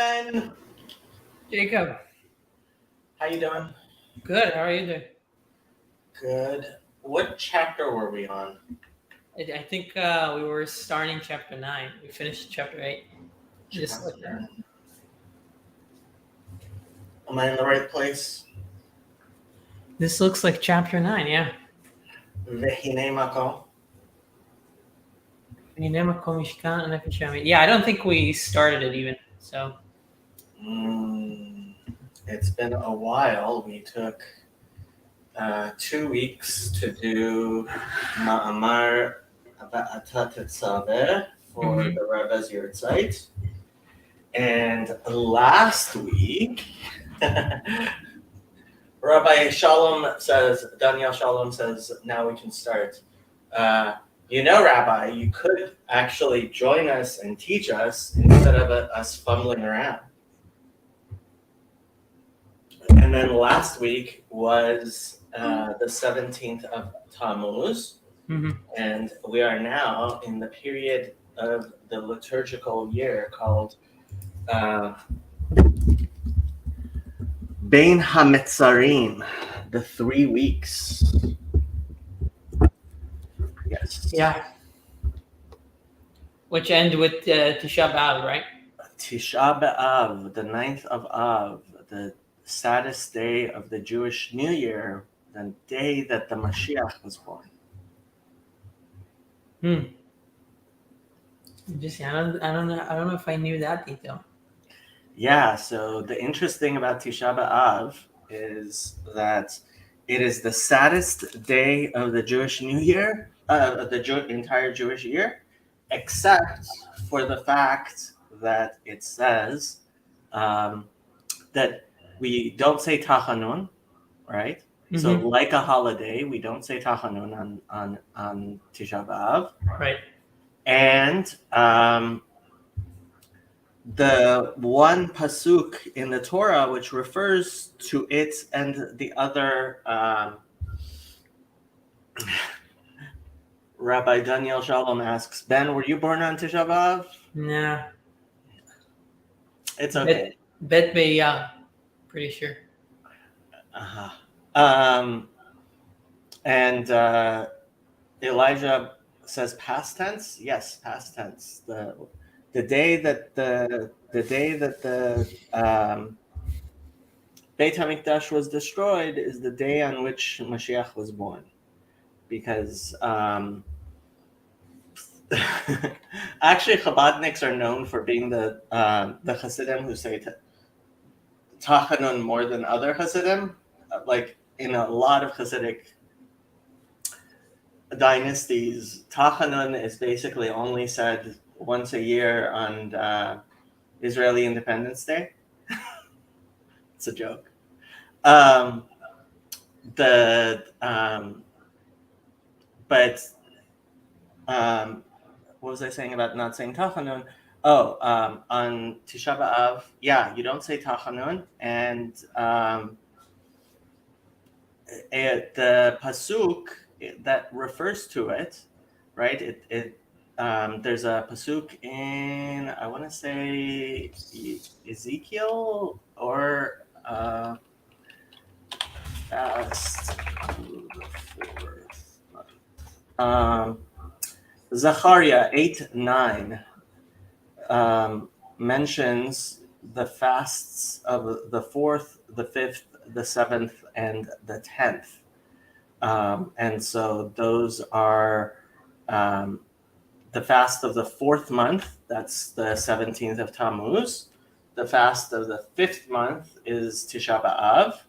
Ben, Jacob, how you doing? good. How are you doing? Good. What chapter were we on? I think we were starting chapter 9. We finished chapter 8. Just like that. Chapter. Am I in the right place? This looks like chapter 9, yeah. Vehine makom. Yeah, I don't think we started it even. So, It's been a while. We took 2 weeks to do Ma'amar Ba'atat Tetzaveh for the Rebbe's Yurtzeit. And last week, Rabbi Shalom says, Daniel Shalom says, now we can start. Rabbi, you could actually join us and teach us instead of us fumbling around. And then last week was the 17th of Tammuz, and we are now in the period of the liturgical year called Bein HaMetzarim, the 3 weeks. Yes. yeah. Which end with Tisha B'Av, right? Tisha B'Av, the 9th of Av, the saddest day of the Jewish New Year, the day that the Mashiach was born. I don't know if I knew that detail. Yeah, so the interesting about Tisha B'Av is that it is the saddest day of the Jewish New Year, of the entire Jewish year, except for the fact that it says that we don't say Tachanun, right? So like a holiday, we don't say Tachanun on Tisha B'Av. Right. And the one pasuk in the Torah which refers to it and the other Rabbi Daniel Shalom asks, Ben, were you born on Tisha B'Av? Nah. It's okay. Bet me, yeah. Pretty sure. And Elijah says past tense. Yes, past tense. The day that the Beit HaMikdash was destroyed is the day on which Mashiach was born, because actually Chabadniks are known for being the Hasidim who say Tachanun more than other Hasidim. Like in a lot of Hasidic dynasties, Tachanun is basically only said once a year on Israeli Independence Day. It's a joke. What was I saying about not saying Tachanun? On Tisha B'Av, yeah, you don't say Tachanun, and the pasuk that refers to it, right? There's a pasuk in, I want to say Ezekiel or fast to the fourth. Zechariah 8:9 mentions the fasts of the 4th, the 5th, the 7th, and the 10th. And so those are the fast of the 4th month, that's the 17th of Tammuz. The fast of the 5th month is Tisha B'Av.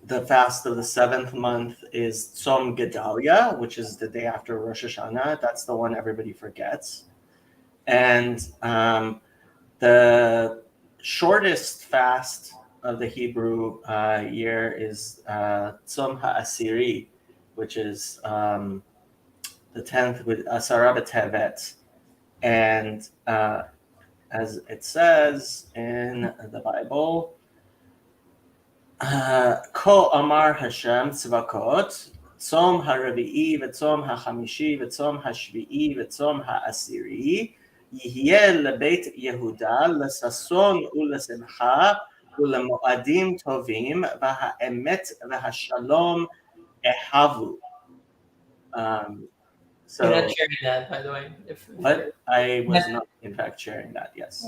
The fast of the 7th month is Tzom Gedalia, which is the day after Rosh Hashanah. That's the one everybody forgets. And the shortest fast of the Hebrew year is Tzom HaAsiri, which is the 10th with Asara B'Tevet. And as it says in the Bible, Ko Amar Hashem Tzvakot, Tzom HaRavi'i, V'Tzom HaChamishi, V'Tzom HaShvi'i, V'Tzom HaAsiri, יהיה לבית יהודה לששון ולשמחה ולמועדים טובים, והאמת והשלום אהבו. Um, You're not so sharing that, by the way. If you're what? I was not, in fact, sharing that. Yes.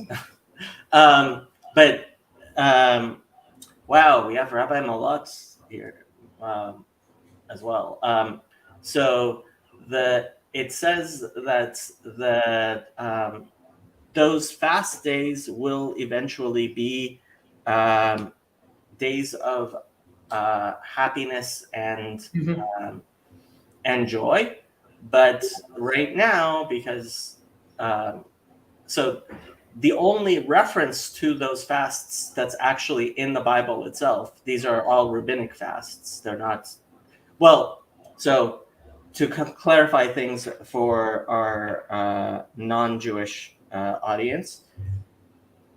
But wow, we have Rabbi Malotz here as well. So it says that those fast days will eventually be days of happiness Mhm. and joy. But right now, because so the only reference to those fasts that's actually in the Bible itself, these are all rabbinic fasts. They're not, well, so to clarify things for our non-Jewish audience,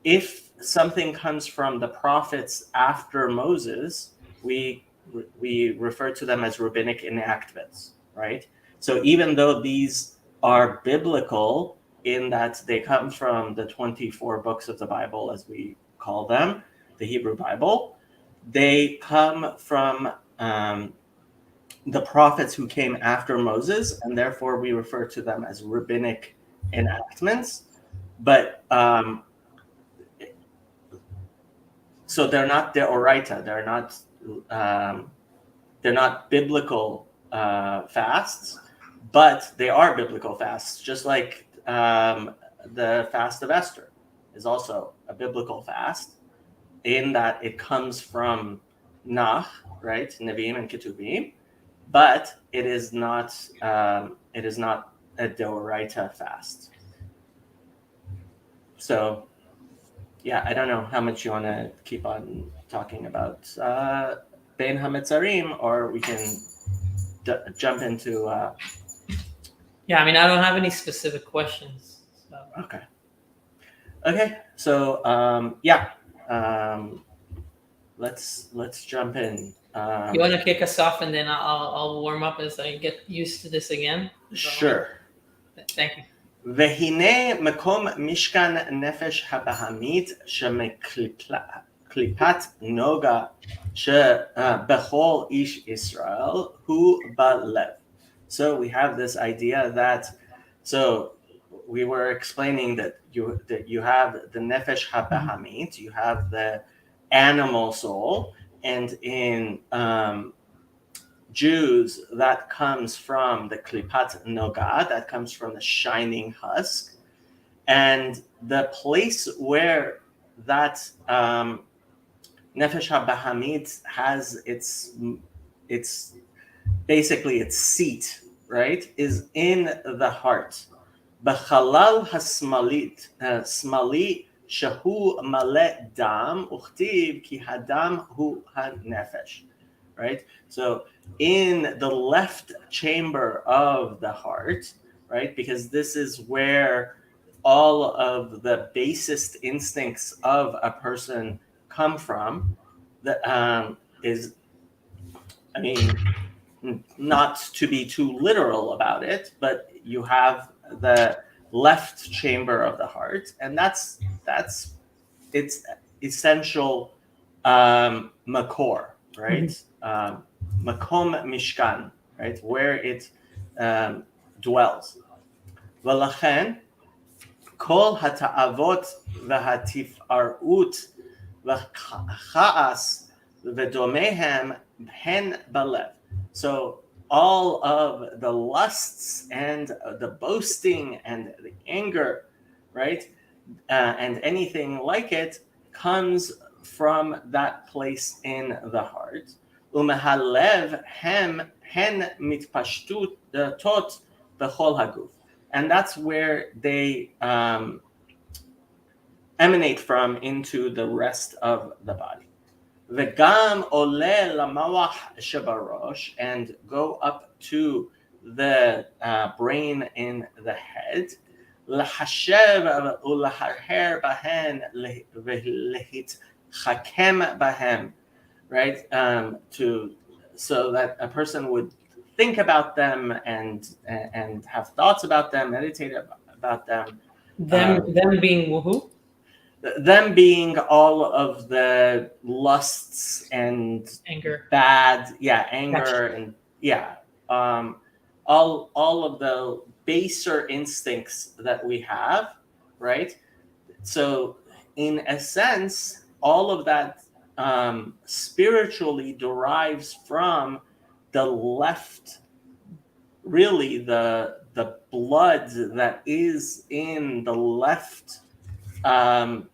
if something comes from the prophets after Moses, we refer to them as rabbinic enactments, right? So even though these are biblical in that they come from the 24 books of the Bible, as we call them, the Hebrew Bible, they come from the prophets who came after Moses, and therefore we refer to them as rabbinic enactments. But so they're not deoraita. They're not biblical fasts, but they are biblical fasts. Just like the fast of Esther is also a biblical fast, in that it comes from Nach, right, Nevi'im and Ketuvim, but it is not a deoraita fast. So yeah, I don't know how much you want to keep on talking about Bein HaMetzarim, or we can jump into. Yeah, I mean, I don't have any specific questions. So. Okay. So yeah, let's jump in. You want to kick us off, and then I'll warm up as I get used to this again. Sure. Thank you. והנה מקום משכן נפש הבהמית שמקליפת נוגה שבכל איש ישראל הוא בלב. So we have this idea that, so we were explaining that you have the nefesh habahamit, you have the animal soul, and in Jews, that comes from the klipat noga, that comes from the shining husk. And the place where that nefesh habahamit has its basically its seat, right, is in the heart. B'chalal hasmalit, smali shahu male dam, uchtiv ki hadam hu hanefesh, right? So in the left chamber of the heart, right, because this is where all of the basest instincts of a person come from, that is, I mean, not to be too literal about it, but you have the left chamber of the heart, and that's its essential makor, right? Makom mishkan, right, where it dwells. V'lachen kol hata'avot v'hatif'arut v'cha'as v'domehem hen balev. So all of the lusts and the boasting and the anger, right, and anything like it comes from that place in the heart. Umehalev hen mitpashtut tot bechol haguf, and that's where they emanate from into the rest of the body. V'gam ole lamawach shebarosh, and go up to the brain in the head. Lahashev ulaharher bahen lehitchakem bahem, right? To so that a person would think about them and have thoughts about them, meditate about them. Them being who? Them being all of the lusts and Anger. bad, yeah, Gotcha. anger and yeah, um, all of the baser instincts that we have, right? So in a sense, all of that spiritually derives from the left, really the blood that is in the left, um,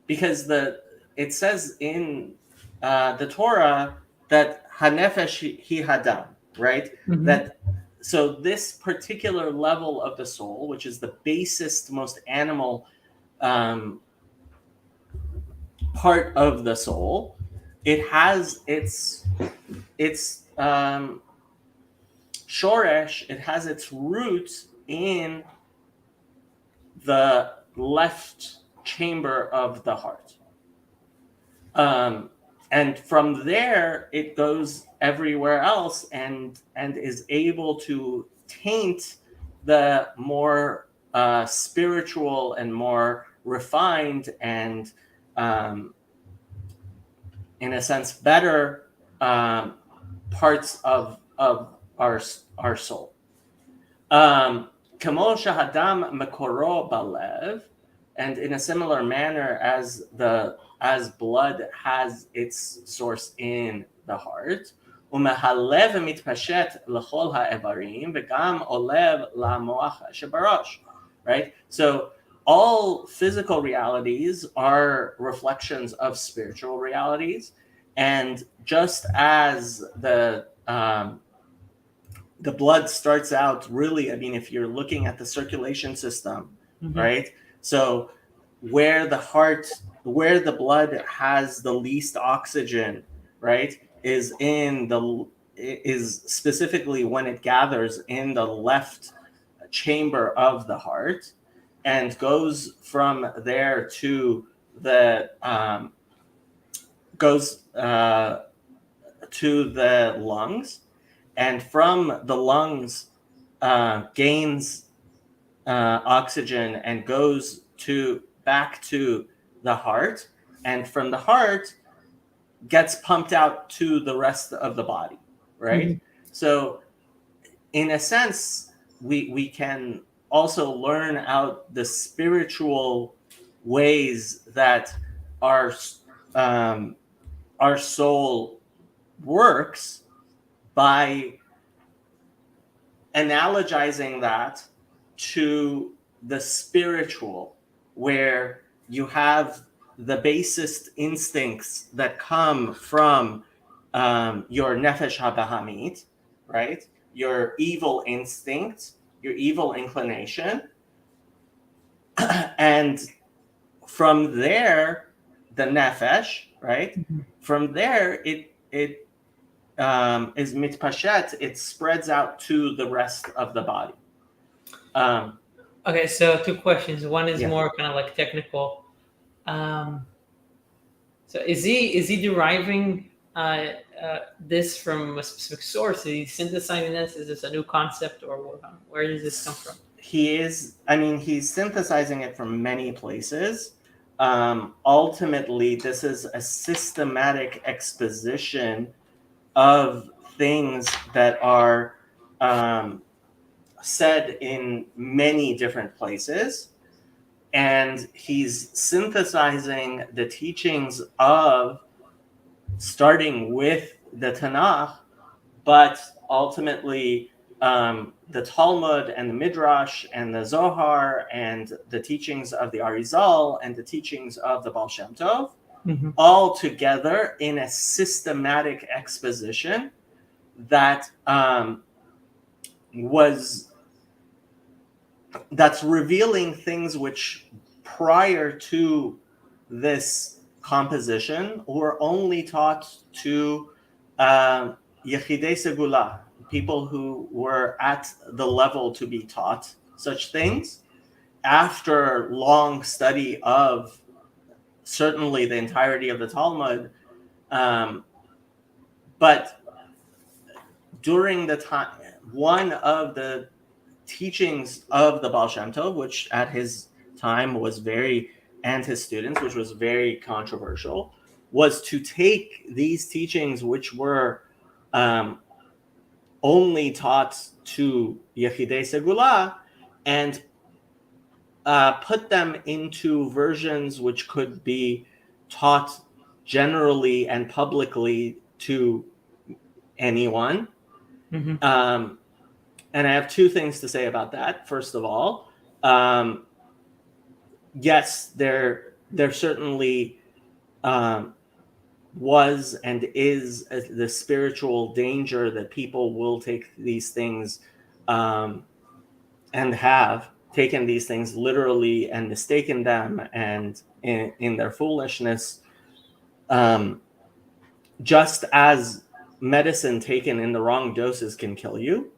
because the it says in the Torah that hanefesh he hadam, right? Mm-hmm. That so this particular level of the soul, which is the basest, most animal um, part of the soul, it has its shoresh. It has its roots in the left chamber of the heart. Um, and from there it goes everywhere else and is able to taint the more spiritual and more refined and um, in a sense better um, parts of our soul. Um, Kamo shahadam mekoro balev, and in a similar manner as blood has its source in the heart, ומהלב מתפשט לכל האיברים וגם עולב למוח שבראש, right? So all physical realities are reflections of spiritual realities, and just as the blood starts out really, I mean, if you're looking at the circulation system, Mm-hmm. right? So where the blood has the least oxygen, right, is specifically when it gathers in the left chamber of the heart and goes from there to the goes to the lungs, and from the lungs gains oxygen and goes to back to the heart, and from the heart gets pumped out to the rest of the body, right? Mm-hmm. So in a sense, we can also learn out the spiritual ways that our um, our soul works by analogizing that to the spiritual, where you have the basest instincts that come from your nefesh habahamit, right? Your evil instinct, your evil inclination, and from there, the nefesh, right? Mm-hmm. From there, it is mitpashet. It spreads out to the rest of the body. Um, Okay, so two questions. One is yeah, more kind of like technical. Um, so is he deriving this from a specific source? Is he synthesizing this? Is this a new concept, or where does this come from? he is. I mean, he's synthesizing it from many places. Ultimately, this is a systematic exposition of things that are said in many different places. And he's synthesizing the teachings of starting with the Tanakh, but ultimately the Talmud and the Midrash and the Zohar and the teachings of the Arizal and the teachings of the Baal Shem Tov, Mm-hmm. all together in a systematic exposition that that's revealing things which prior to this composition were only taught to Yechidei Segula, people who were at the level to be taught such things after long study of certainly the entirety of the Talmud. But during the time, one of the teachings of the Baal Shem Tov, which at his time was very, and his students, which was very controversial, was to take these teachings, which were only taught to Yechidei Segula, and put them into versions which could be taught generally and publicly to anyone. Mm-hmm. And I have two things to say about that. First of all, yes, there certainly was and is the spiritual danger that people will take these things and have taken these things literally and mistaken them, and in their foolishness, just as medicine taken in the wrong doses can kill you,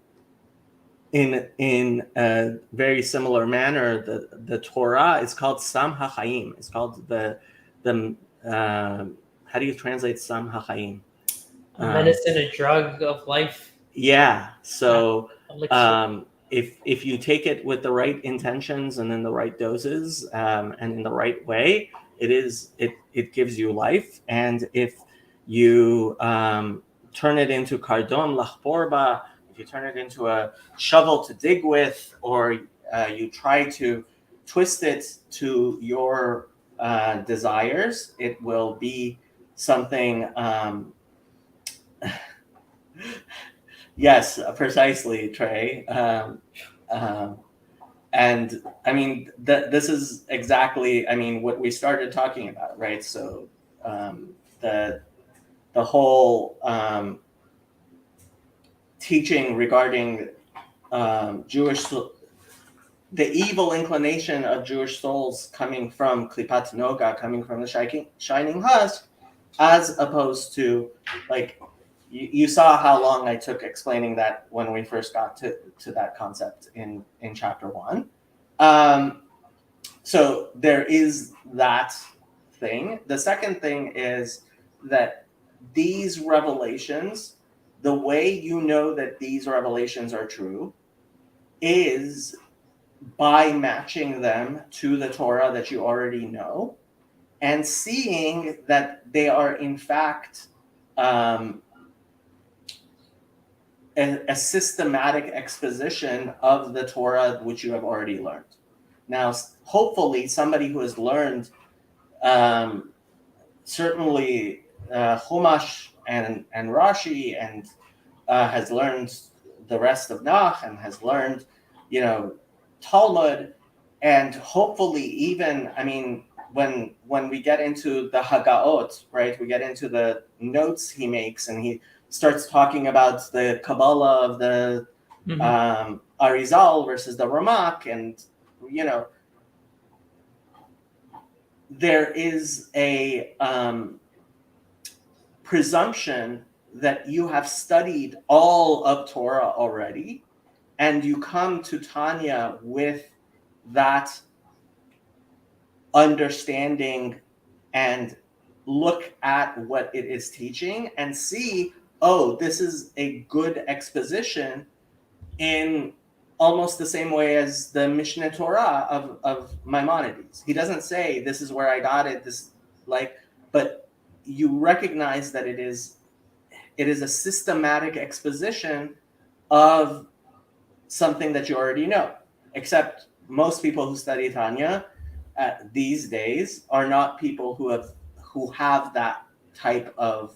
in a very similar manner, the Torah is called Sam HaChaim. It's called the how do you translate Sam HaChaim? A medicine, a drug of life. Yeah. So Elixir. if you take it with the right intentions and in the right doses, and in the right way, it gives you life. And if you turn it into kardon lachporba, if you turn it into a shovel to dig with, or you try to twist it to your desires, it will be something. Yes, precisely, Trey. And I mean, this is exactly, I mean, what we started talking about, right? So the whole teaching regarding Jewish, the evil inclination of Jewish souls coming from Klipat Noga, coming from the shining husk, as opposed to, like, you saw how long I took explaining that when we first got to that concept in chapter 1. So there is that thing. The second thing is that these revelations, the way you know that these revelations are true is by matching them to the Torah that you already know and seeing that they are in fact a systematic exposition of the Torah which you have already learned. Now, hopefully, somebody who has learned certainly Chumash and Rashi, and has learned the rest of Nach, and has learned, Talmud, and hopefully even, I mean, when we get into the Hagaot, right, we get into the notes he makes, and he starts talking about the Kabbalah of the Arizal versus the Ramak, and there is a presumption that you have studied all of Torah already, and you come to Tanya with that understanding and look at what it is teaching and see, oh, this is a good exposition in almost the same way as the Mishneh Torah of Maimonides. He doesn't say this is where I got it, but you recognize that it is a systematic exposition of something that you already know. Except most people who study Tanya these days are not people who have that type of,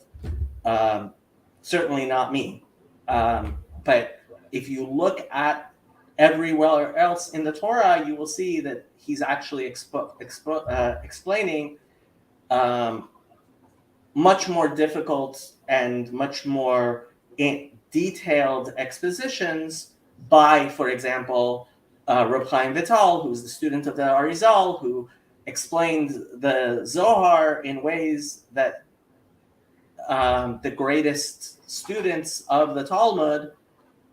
certainly not me. But if you look at everywhere else in the Torah, you will see that he's actually explaining much more difficult and much more detailed expositions by, for example, Reb Chaim Vital, who's the student of the Arizal, who explained the Zohar in ways that the greatest students of the Talmud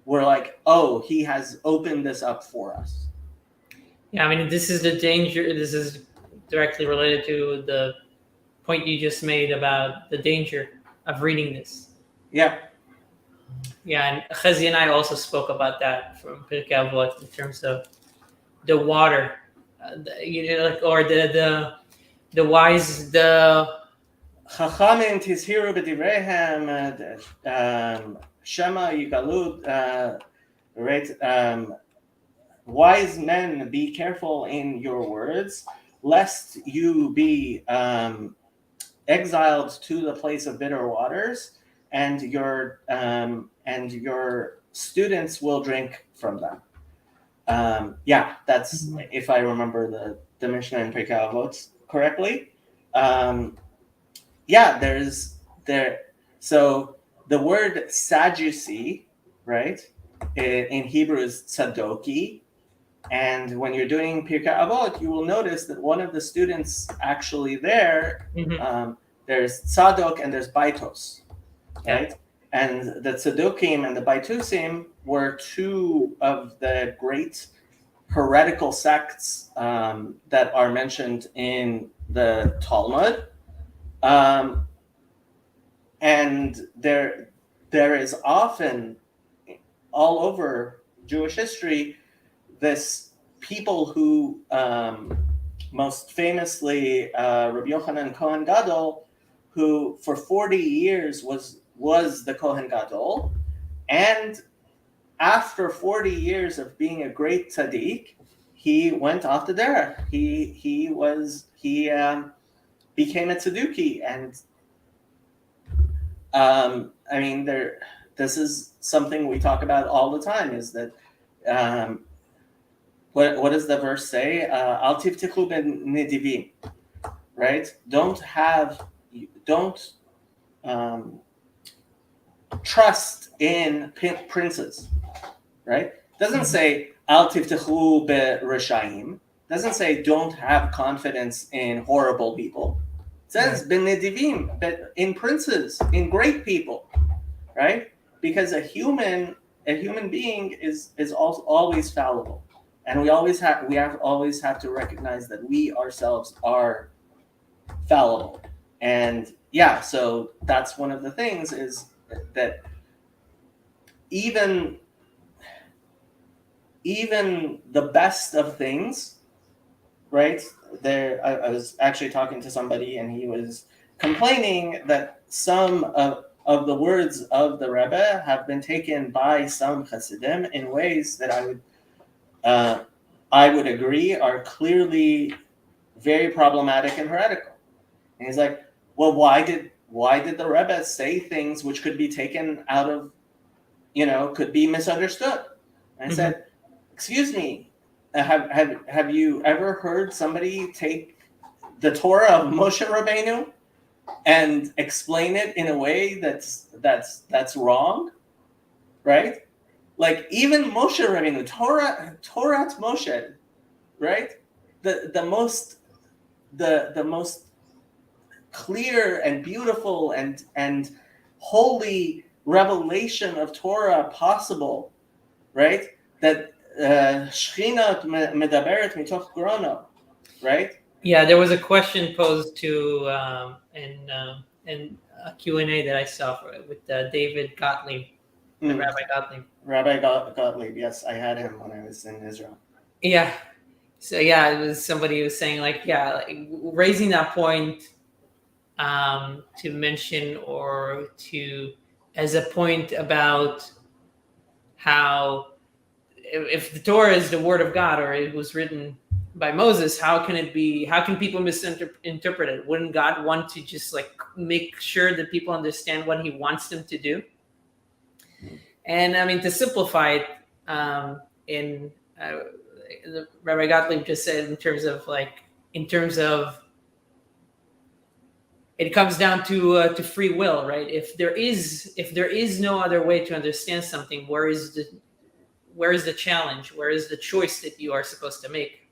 were like, oh, he has opened this up for us. Yeah, I mean, this is the danger. This is directly related to the point you just made about the danger of reading this. Yeah. Yeah, and Chazi and I also spoke about that from Pirkei Avot in terms of the water, like, or the wise Chachamim tizhiru b'divreihem, Shema yigalu, right? Wise men, be careful in your words, lest you be exiled to the place of bitter waters, and your students will drink from them. That's if I remember the Mishnah in Pirkei Avot correctly. There's there. So the word Sadducee, right, in Hebrew is tzadoki, and when you're doing Pirkei Avot, you will notice that one of the students actually there, there's tzadok and there's baitos, right? Yeah. And the tzadokim and the baitusim were two of the great heretical sects that are mentioned in the Talmud. And there is often, all over Jewish history, this people who, most famously Rabbi Yochanan Kohen Gadol, who for 40 years was the Kohen Gadol, and after 40 years of being a great tzaddik, he went off the derech. He became a tzadduki, and I mean, this is something we talk about all the time. Is that what does the verse say? Al tivtichu ben nidivim, right? Don't trust in princes, right? Doesn't say al tivtichu be rishayim. Doesn't say don't have confidence in horrible people. It says ben nidivim, but in princes, in great people, right? Because a human being is also always fallible, and we always have to recognize that we ourselves are fallible. And so that's one of the things, is that even the best of things, right? I was actually talking to somebody, and he was complaining that some of the words of the Rebbe have been taken by some Hasidim in ways that I would agree are clearly very problematic and heretical. And he's like, well, why did the Rebbe say things which could be taken out of, could be misunderstood? And I said, excuse me, have you ever heard somebody take the Torah of Moshe Rabbeinu and explain it in a way that's wrong, right? Like, even Moshe Rabbeinu, Torah Moshe, right? The most clear and beautiful and holy revelation of Torah possible, right? That Shechina medaberet mitoch grono, right? Yeah, there was a question posed to in a Q&A that I saw with David Gottlieb, Rabbi Gottlieb. Rabbi Gottlieb, yes, I had him when I was in Israel. Yeah. So it was somebody who was saying, like, raising that point to mention, or to, as a point about how, if the Torah is the word of God, or it was written by Moses, how can people misinterpret it? Wouldn't God want to just, like, make sure that people understand what he wants them to do? And I mean, to simplify it, Rabbi Gottlieb just said, in terms of it comes down to free will, right? If there is no other way to understand something, where is the challenge? Where is the choice that you are supposed to make?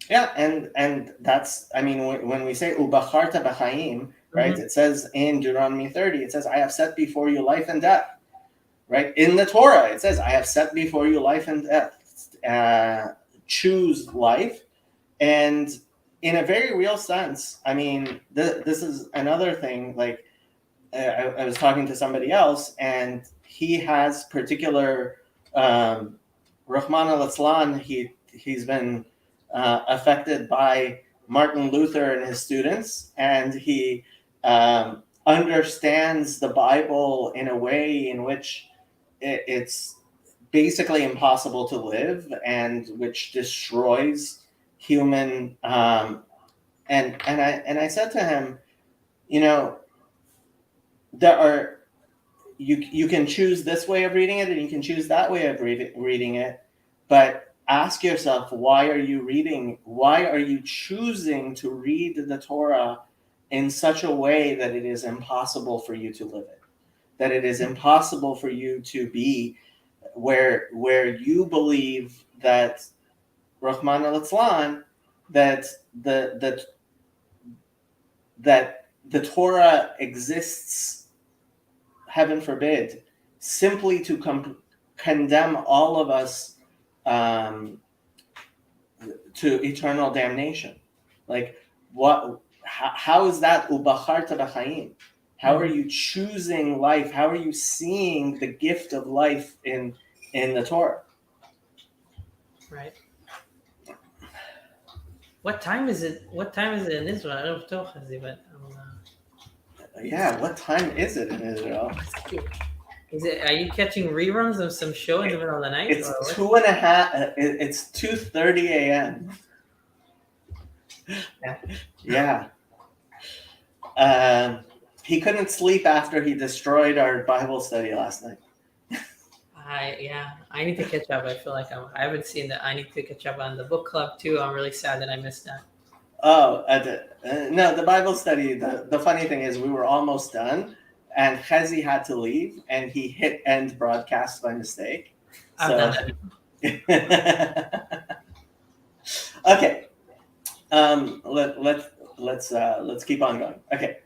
And that's, I mean, when we say ubacharta b'chaim, right? It says in Deuteronomy 30, it says, I have set before you life and death, right? In the Torah, it says, I have set before you life and death. Choose life. And in a very real sense, I mean, this is another thing, like, I was talking to somebody else, and he has particular Rahman al-Islam. He's been affected by Martin Luther and his students, and he understands the Bible in a way in which it's basically impossible to live, and which destroys human. And I said to him, you know, there are you can choose this way of reading it, and you can choose that way of reading it, but ask yourself, why are you choosing to read the Torah in such a way that it is impossible for you to live it, that it is impossible for you to be where you believe that Rahman al-Islam, that the that that the Torah exists, heaven forbid, simply to condemn all of us um, to eternal damnation. Like, what? How is that ubacharta b'chaim? How are you choosing life? How are you seeing the gift of life in the Torah? Right. What time is it? What time is it in Israel? I don't know, but Yeah, what time is it in Israel? is it? Are you catching reruns of some show in the middle of the night? It's 2:30. It's 2:30 a.m. Yeah. He couldn't sleep after he destroyed our Bible study last night. I need to catch up. I feel like I haven't seen that. I need to catch up on the book club too. I'm really sad that I missed that. Oh, no, the Bible study. The funny thing is, we were almost done, and Chezi had to leave, and he hit end broadcast by mistake. I've So, done that. okay. Let's keep on going. Okay.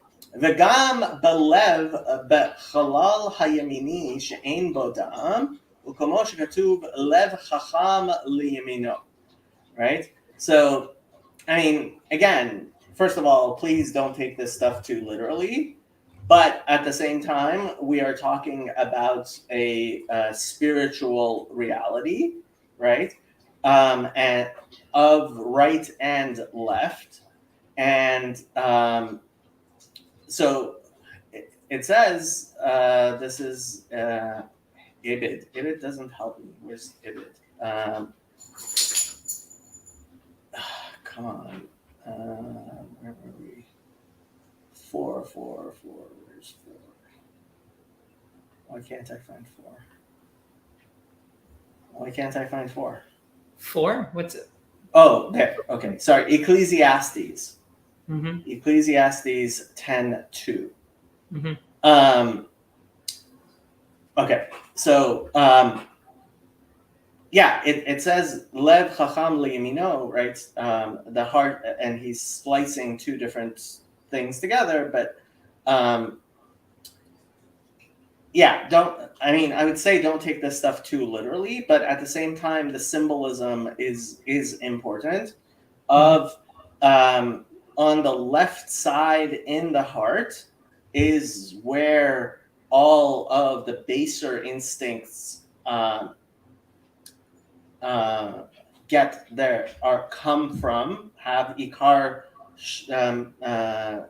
וגם בלב בחלל הימיני שאין בו דם, וכמו שכתוב לב חכם לימינו. Right? So, I mean, again, first of all, please don't take this stuff too literally. But at the same time, we are talking about a spiritual reality, right? And of right and left. And so it says, this is Ibid. Ibid doesn't help me. Where's Ibid? Come on. Where were we? 4. Where's 4? Why can't I find 4? Why can't I find 4? 4? What's it? Oh, there. Okay. Sorry. Ecclesiastes. Mm-hmm. Ecclesiastes 10:2. Mm-hmm. Okay. So, yeah, it says lev chacham liyamino, right? The heart, and he's splicing two different things together. But yeah, I would say don't take this stuff too literally, but at the same time, the symbolism is important. Of on the left side in the heart is where all of the baser instincts get there, or come from, have ikar shchunam,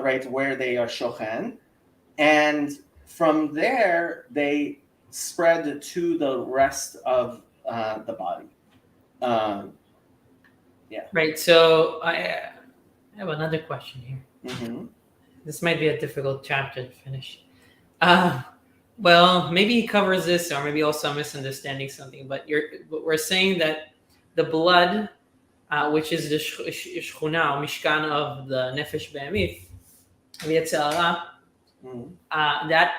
right, where they are shochen, and from there they spread to the rest of the body. Yeah. Right. So I have another question here. Mm-hmm. This might be a difficult chapter to finish. Well, maybe he covers this, or maybe also I'm misunderstanding something. But we're saying that the blood, which is the shchuna or mishkan of the nefesh be'emith, v'yetzirah, that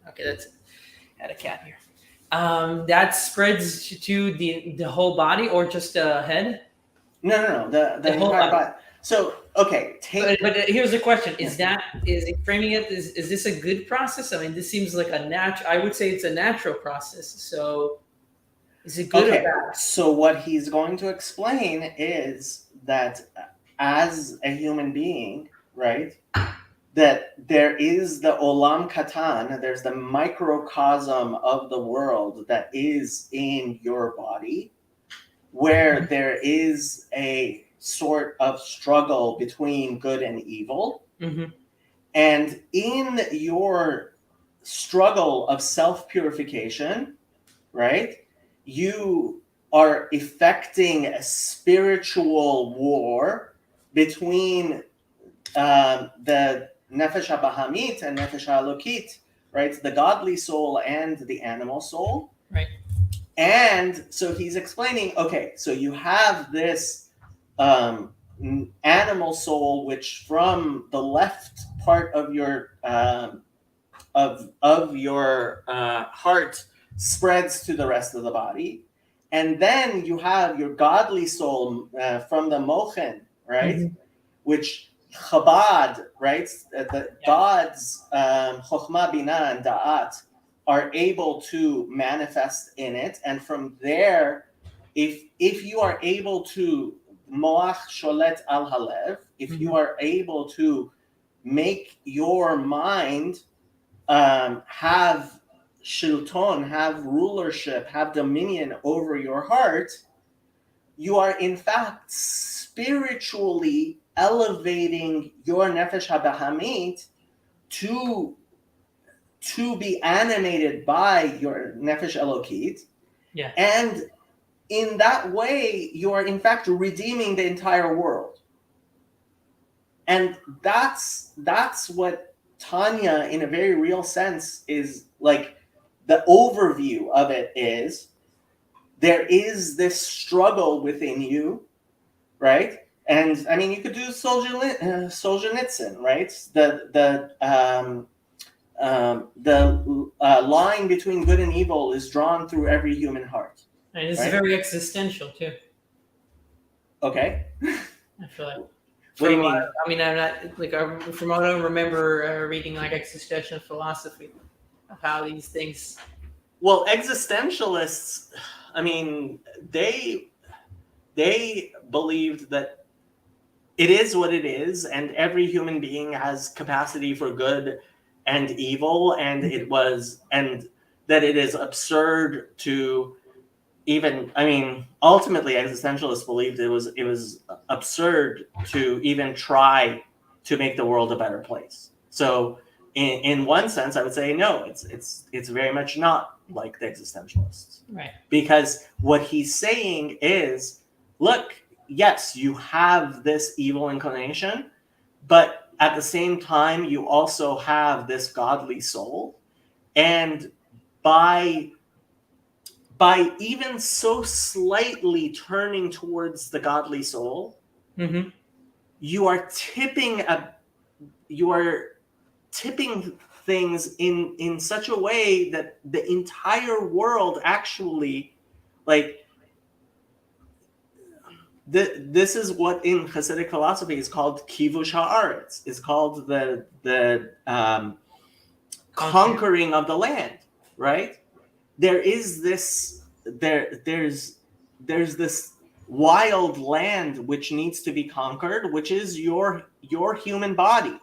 okay, that's had a cat here. That spreads to the whole body, or just the head? No. The whole body. So, okay, but here's the question: is he framing it? Is this a good process? I mean, this seems like a natural. I would say it's a natural process. So, is it good or bad? So what he's going to explain is that as a human being, right? That there is the olam katan, there's the microcosm of the world that is in your body, where there is a sort of struggle between good and evil. Mm-hmm. And in your struggle of self purification, right, you are effecting a spiritual war between the nefesh habahamit and nefesh halokit, right? The godly soul and the animal soul. Right. And so he's explaining, okay, so you have this um, animal soul, which from the left part of your heart spreads to the rest of the body, and then you have your godly soul from the mochen, right? Mm-hmm. Which Chabad, right? The Yeah. God's Chokhmah, Binah, and Da'at are able to manifest in it, and from there, if you are able to Moach Sholet al Halev, if you are able to make your mind have shilton, have rulership, have dominion over your heart, you are in fact spiritually elevating your nefesh habahamit to be animated by your nefesh elokit, Yeah. and in that way you are in fact redeeming the entire world. And that's what Tanya, in a very real sense, is like. The overview of it is there is this struggle within you, right? And I mean, you could do Solzhenitsyn, right? The line between good and evil is drawn through every human heart, And it's right? very existential too. Okay. I feel like. What do you From mean? I mean, I'm not like from what I remember reading like existential philosophy of how these things. Well, existentialists, I mean, they believed that it is what it is, and every human being has capacity for good and evil, and that it is absurd to even. I mean, ultimately, existentialists believed it was absurd to even try to make the world a better place. So, in one sense, I would say no. It's very much not like the existentialists, Right. because what he's saying is, look, yes, you have this evil inclination, but at the same time, you also have this godly soul, and by even so slightly turning towards the godly soul, Mm-hmm. you are tipping things in such a way that the entire world actually, like, this is what in Hasidic philosophy is called kivush haaretz, is called the conquering of the land, right? There is this there's this wild land which needs to be conquered, which is your human body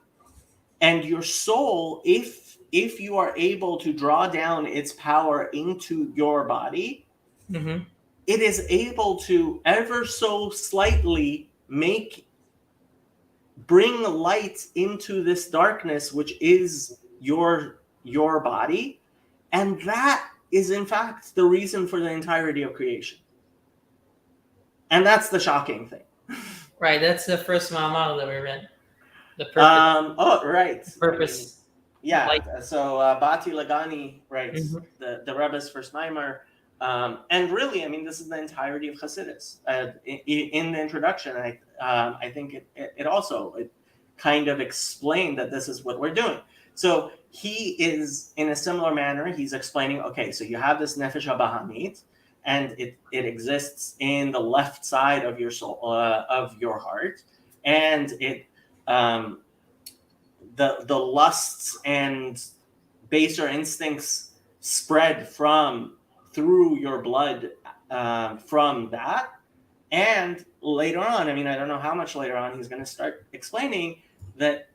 and your soul. If you are able to draw down its power into your body, Mm-hmm. it is able to ever so slightly bring light into this darkness, which is your body. And that is in fact the reason for the entirety of creation. And that's the shocking thing. Right. That's the first model that we read. The purpose. Oh, right. Purpose. Yeah. Light. So Bati Lagani writes Mm-hmm. the Rebbe's first mimer. And really, I mean, this is the entirety of Hasidus. In the introduction, I think it also kind of explained that this is what we're doing. So he is, in a similar manner, he's explaining, okay, so you have this Nefesh HaBahamit, and it exists in the left side of your soul, of your heart, and it the lusts and baser instincts spread through your blood from that. And later on, I mean, I don't know how much later on, he's going to start explaining that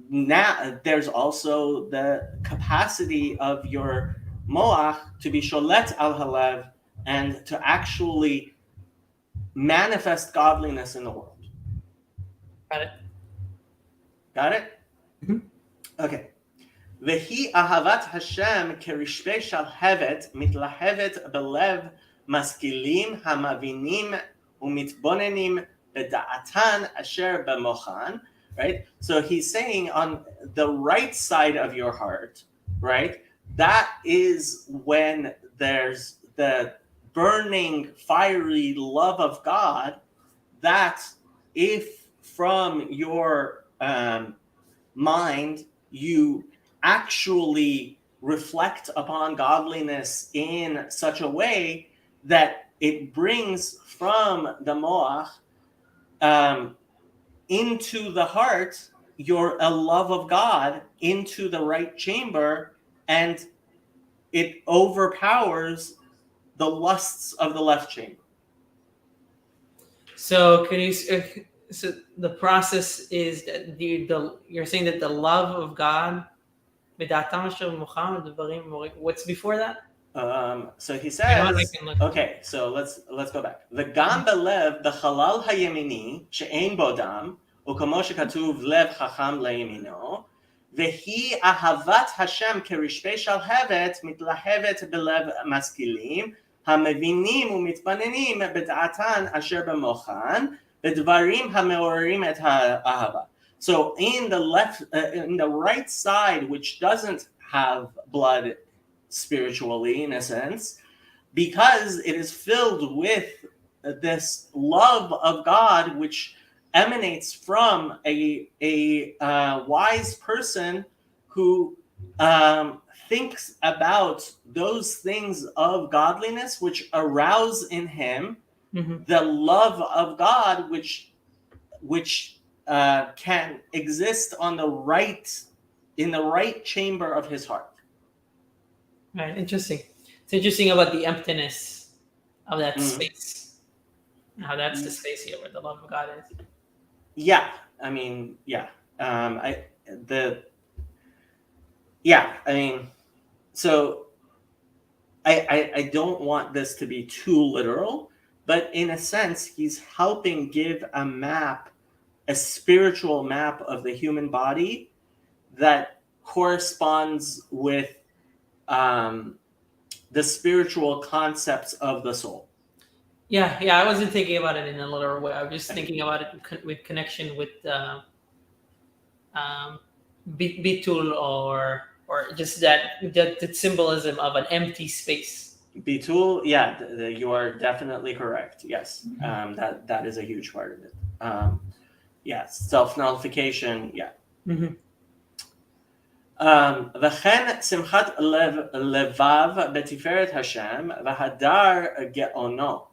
now there's also the capacity of your moach to be sholet al halev and to actually manifest godliness in the world. Got it. Got it? Mhm. Okay. Vehi ahavat Hashem kerishpei shalhevet mitlahevet belev maskilim hamavinim umitbonenim beda'atan asher b'mochan. Right? So he's saying on the right side of your heart, right? That is when there's the burning, fiery love of God, that if from your mind you actually reflect upon godliness in such a way that it brings from the moach into the heart your a love of God into the right chamber, and it overpowers the lusts of the left chamber. So can you? So the process is that you're saying that the love of God. What's before that? So he You know what? I says, can look. okay, so let's go back. V'gam belev b'chalal hayemini she'ein bo dam u'komo shekatuv lev chacham layemino v'hi ahavat Hashem kerishpei shalhevet mitlahevet belev maskilim hamevinim umitbanenim b'da'atan asher b'mochan b'dvarim hameorim et ha'ahava. So in the right side, which doesn't have blood spiritually, in a sense, because it is filled with this love of God, which emanates from a wise person who thinks about those things of godliness which arouse in him the love of God, which can exist on in the right chamber of his heart. Right, interesting. It's interesting about the emptiness of that space. How that's the space here where the love of God is. Yeah, I mean, yeah. I mean, so I don't want this to be too literal, but in a sense, he's helping give a spiritual map of the human body that corresponds with the spiritual concepts of the soul. Yeah, I wasn't thinking about it in a literal way. I was just thinking about it with connection with bitul or just that symbolism of an empty space. Bitul, yeah, you are definitely correct. Yes, that is a huge part of it. Self nullification. Yeah. וכן שמחת לבב בתפארת השם והדר גאונו.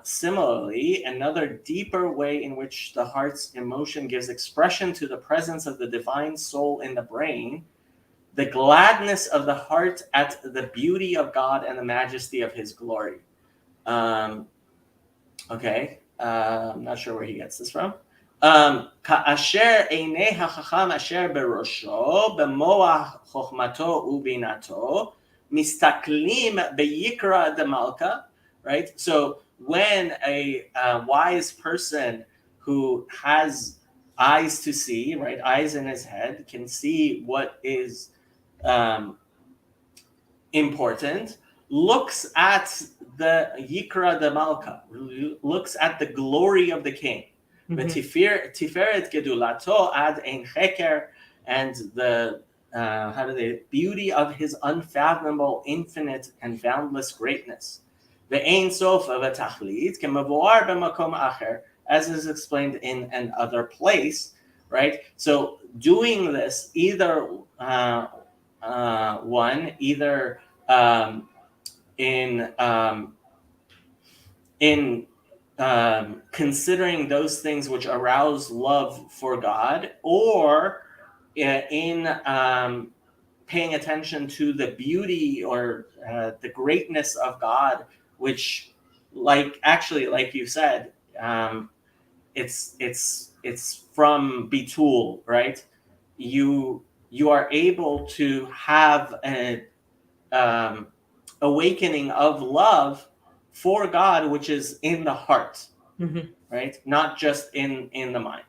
Similarly, another deeper way in which the heart's emotion gives expression to the presence of the divine soul in the brain, the gladness of the heart at the beauty of God and the majesty of his glory. Okay, I'm not sure where he gets this from. כאשר עיני החכם אשר בראשו במוח חוכמתו ובינתו מסתכלים ביקרא דמלכה, right? So when a wise person who has eyes to see, right, eyes in his head, can see what is important, looks at the Yikra de Malka, looks at the glory of the king. Tiferet gedulato ad ein cheker, and the beauty of his unfathomable, infinite, and boundless greatness. Ve'ein sof v'tachlit kemavoar b'makom acher, as is explained in another place, right? So doing this, either in considering those things which arouse love for God, or in paying attention to the beauty or the greatness of God, which, like you said, it's from Bitul, right? You are able to have an um, awakening of love for God, which is in the heart, Mm-hmm. right? Not just in the mind.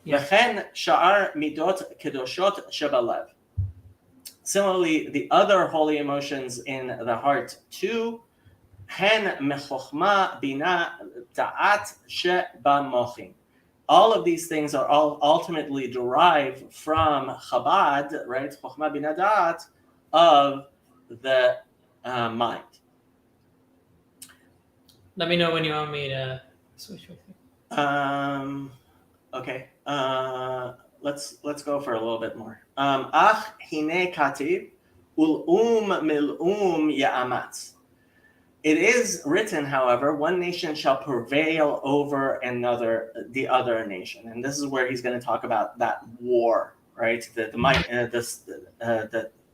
Yeah. V'chen sha'ar midot kedoshot shebalev. Similarly, the other holy emotions in the heart too, hen mechochma bina da'at shebamochin. All of these things are all ultimately derived from Chabad, right? Chochma bina da'at, of the mind. Let me know when you want me to switch with you. Okay. Let's go for a little bit more. Ach hine kativ ul mil'um ya'amatz. It is written, however, one nation shall prevail over the other nation, and this is where he's going to talk about that war, right? That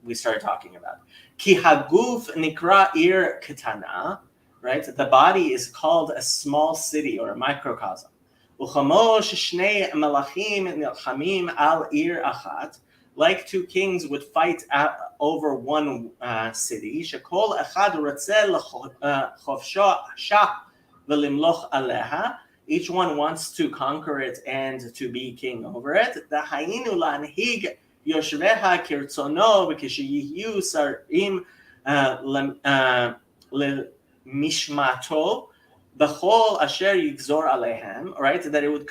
we started talking about. Ki haguf nikra ir ketana, right? The body is called a small city or a microcosm. Uchamosh shnei malachim nilchamim al ir achat, like two kings would fight over one city. Shekol echad ratzeh lechofsho shah v'limloch aleha. Each one wants to conquer it and to be king over it. The hayinu lanhig yoshveha kirtzono v'kishiyyu sarim lemishmato. The whole asher yigzor alehem, right? That it would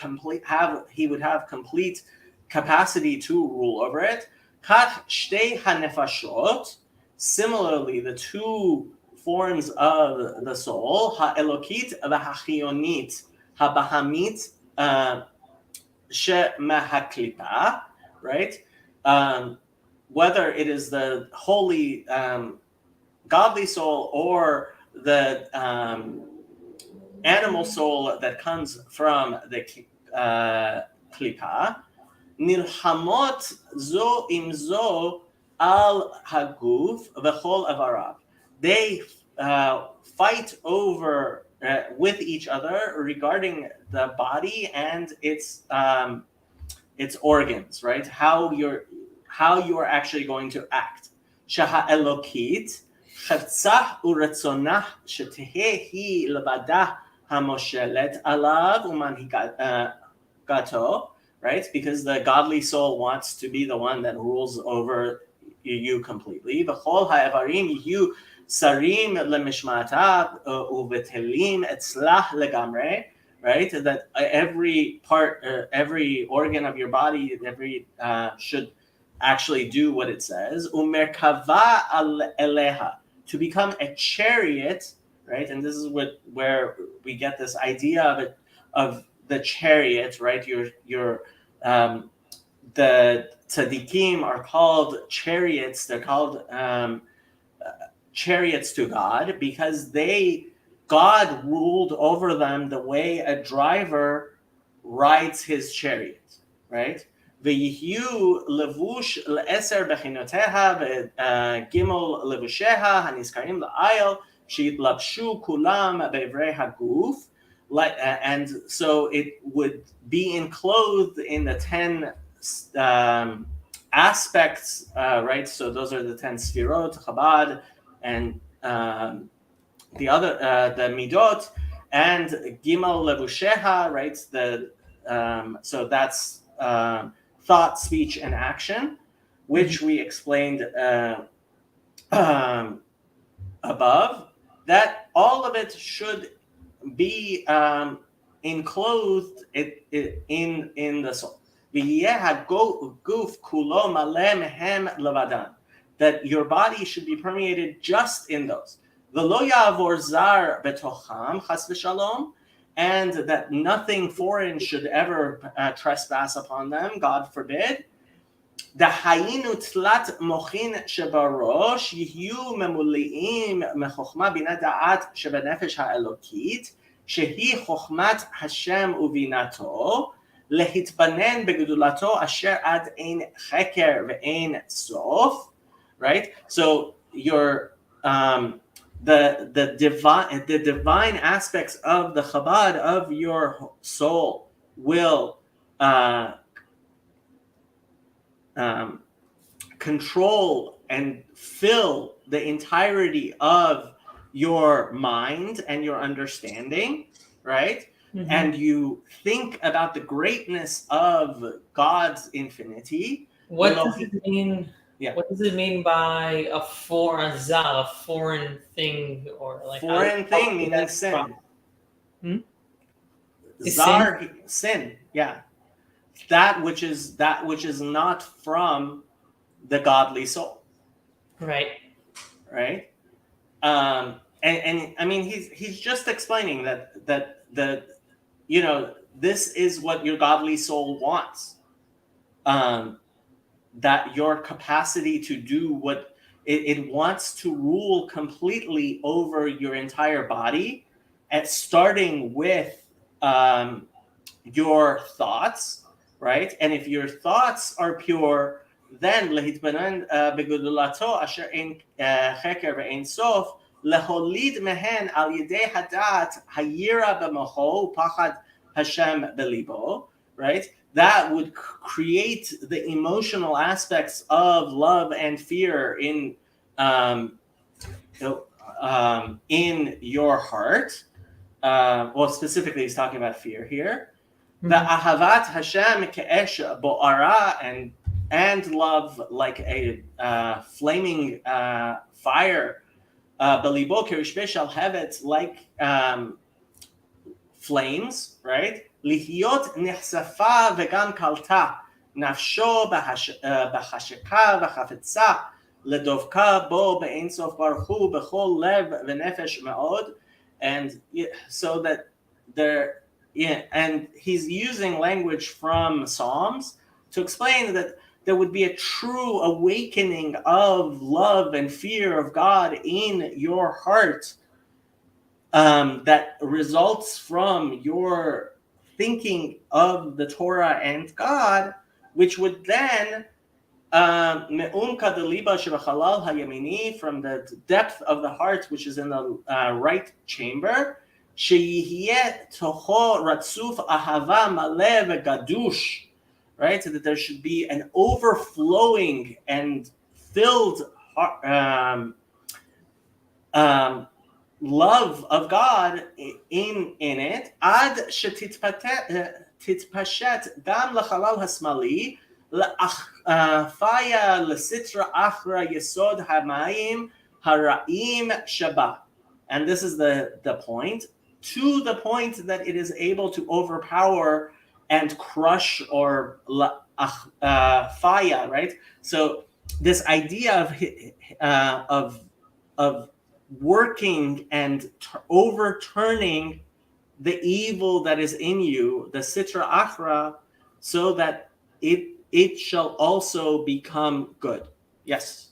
he would have complete capacity to rule over it. Kach shtei hanefashot. Similarly, the two forms of the soul, ha'elokit v'hachionit, ha'bahamit shemahaklipa, right? Whether it is the holy, godly soul or the animal soul that comes from the klipa, nilhamot zo im zo al haguf v'chol avarav. They fight over with each other regarding the body and its organs, right? How you are actually going to act. Shaha elokit chatzah uratzonah sheteheh hi levadah hamoshelet alav umanhigato, right? Because the godly soul wants to be the one that rules over you completely. V'chol ha'evarim yihu sarim lemishmatav uvetelim etzlah legamre, right? That every part, every organ of your body, should actually do what it says. Umerkava eleha, to become a chariot, right? And this is where we get this idea of the chariot, right? The tzaddikim are called chariots. They're called chariots to God because God ruled over them the way a driver rides his chariot, right? ויהיו לבוש לעשר בחינותיה וגימול לבושיה הנזכרים לעיל שיתלבשו כולם באיברי הגוף, and so it would be enclosed in the 10 aspects, right? So those are the 10 sfirot, Chabad, and the other, the midot, and Gimel levusheha, right? So that's thought, speech, and action, which we explained above. That all of it should be enclosed in the soul. That your body should be permeated just in those. And that nothing foreign should ever trespass upon them, God forbid. דהיינו תלת מוחין שבראש יהיו ממולאים מחוכמה בינה דעת שבנפש האלוקית, שהיא חוכמת השם ובינתו, להתבנן בגדולתו אשר עד אין חקר ואין סוף, right? So your the divine aspects of the Chabad of your soul will uh, um, control and fill the entirety of your mind and your understanding, right? Mm-hmm. And you think about the greatness of God's infinity. What does it mean? Yeah. What does it mean by a foreign zal, a foreign thing, or like Foreign how thing would meaning that from? sin. Hmm? Is sin Zar, sin. Yeah. That which is not from the godly soul, right? right? And I mean he's just explaining that this is what your godly soul wants. Um, that your capacity to do what it wants to rule completely over your entire body, at starting with um, your thoughts, right? And if your thoughts are pure, then להתבונן בגדולתו אשר אין חקר ואין סוף, להוליד מהן על ידי הדעת הירא במוחו ופחד השם בליבו, right? That would create the emotional aspects of love and fear in your heart. Well, specifically, he's talking about fear here. The ahavat Hashem ke'esh bo'ara, and love like a flaming fire. Belibo kerishbe shall have it like flames, right? Lihiot nechsafa vegam kalta, nafsho bahasheka v'chafetza, ledovka bo be'ein sof baruch hu bechol lev v'nefesh me'od. And so that there, yeah, and he's using language from Psalms to explain that there would be a true awakening of love and fear of God in your heart, that results from your thinking of the Torah and God, which would then me'umka deliba shebachalal hayamini, from the depth of the heart, which is in the right chamber, sheyihye toho ratzuf ahava maleh vegadush, right? So that there should be an overflowing and filled love of God in it, ad shetitpashet gam lachalal hasmali, faya lesitra achra yesod hamayim haraim shaba. And this is the point, to the point that it is able to overpower and crush, or faya, right? So this idea of working and overturning the evil that is in you, the sitra achra, so that it shall also become good. Yes.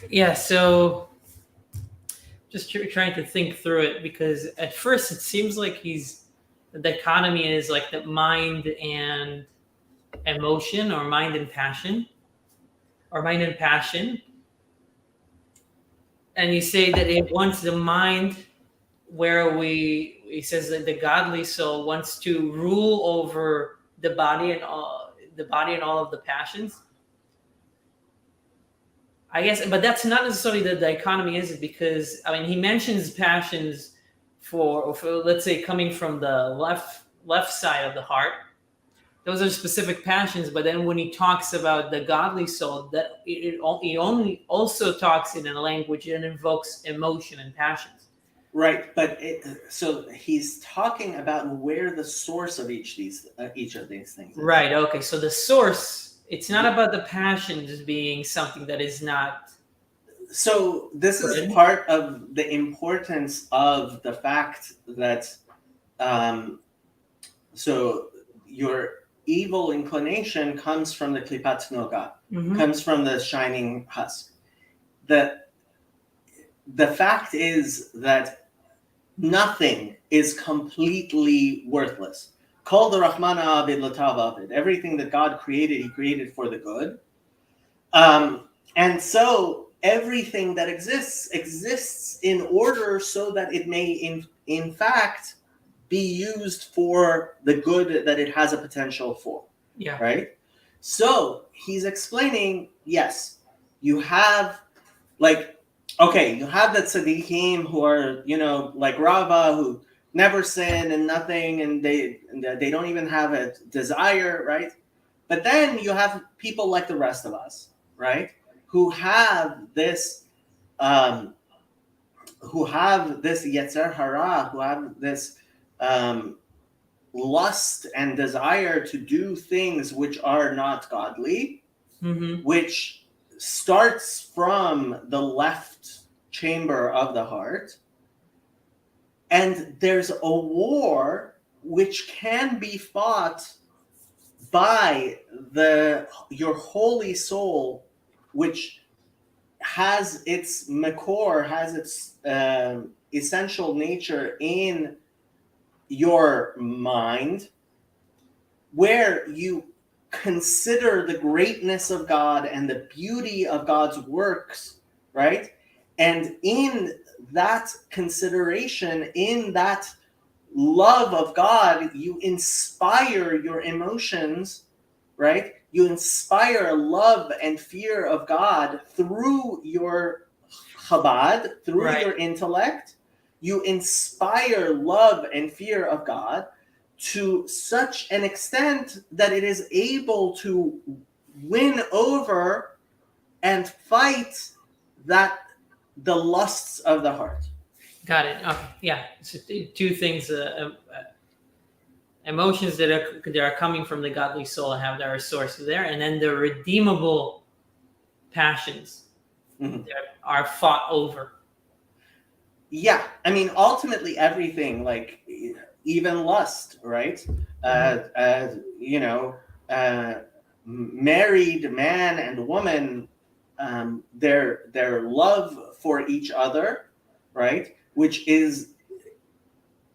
Yeah. So just trying to think through it, because at first it seems like the dichotomy is like the mind and emotion, or mind and passion, or mind and passion. And you say that it wants the mind, where he says that the godly soul wants to rule over the body and all of the passions. I guess, but that's not necessarily the dichotomy, is it? Because I mean, he mentions passions for let's say coming from the left side of the heart. Those are specific passions, but then when he talks about the godly soul, that he only also talks in a language that invokes emotion and passions. Right, but so he's talking about where the source of each of these things is. Right. Okay. So the source, it's not about the passions being something that is not. So this is Good. part of the importance of the fact that so your evil inclination comes from the klipat noga, comes from the shining husk. The fact is that nothing is completely worthless. Kol derachmana abid l'tav avid. Everything that God created, He created for the good. And so everything that exists in order so that it may in fact be used for the good that it has a potential for. Yeah. Right? So he's explaining, yes, you have like, okay, you have the tzaddikim who are, like Rava, who never sin and nothing, and they don't even have a desire, right? But then you have people like the rest of us, right, who have this um, yetzer hara, who have this um, lust and desire to do things which are not godly, which starts from the left chamber of the heart. And there's a war which can be fought by your holy soul, which has its makor, has its essential nature in your mind, where you consider the greatness of God and the beauty of God's works, right? And in that consideration, in that love of God, you inspire your emotions, right? You inspire love and fear of God through your Chabad, through Right. your intellect. You inspire love and fear of God to such an extent that it is able to win over and fight the lusts of the heart. Got it. Okay. Yeah. So two things. Emotions that are coming from the godly soul and have their source there, and then the redeemable passions that are fought over. Yeah, I mean, ultimately everything, like even lust, right? You know, married man and woman, their love for each other, right, which is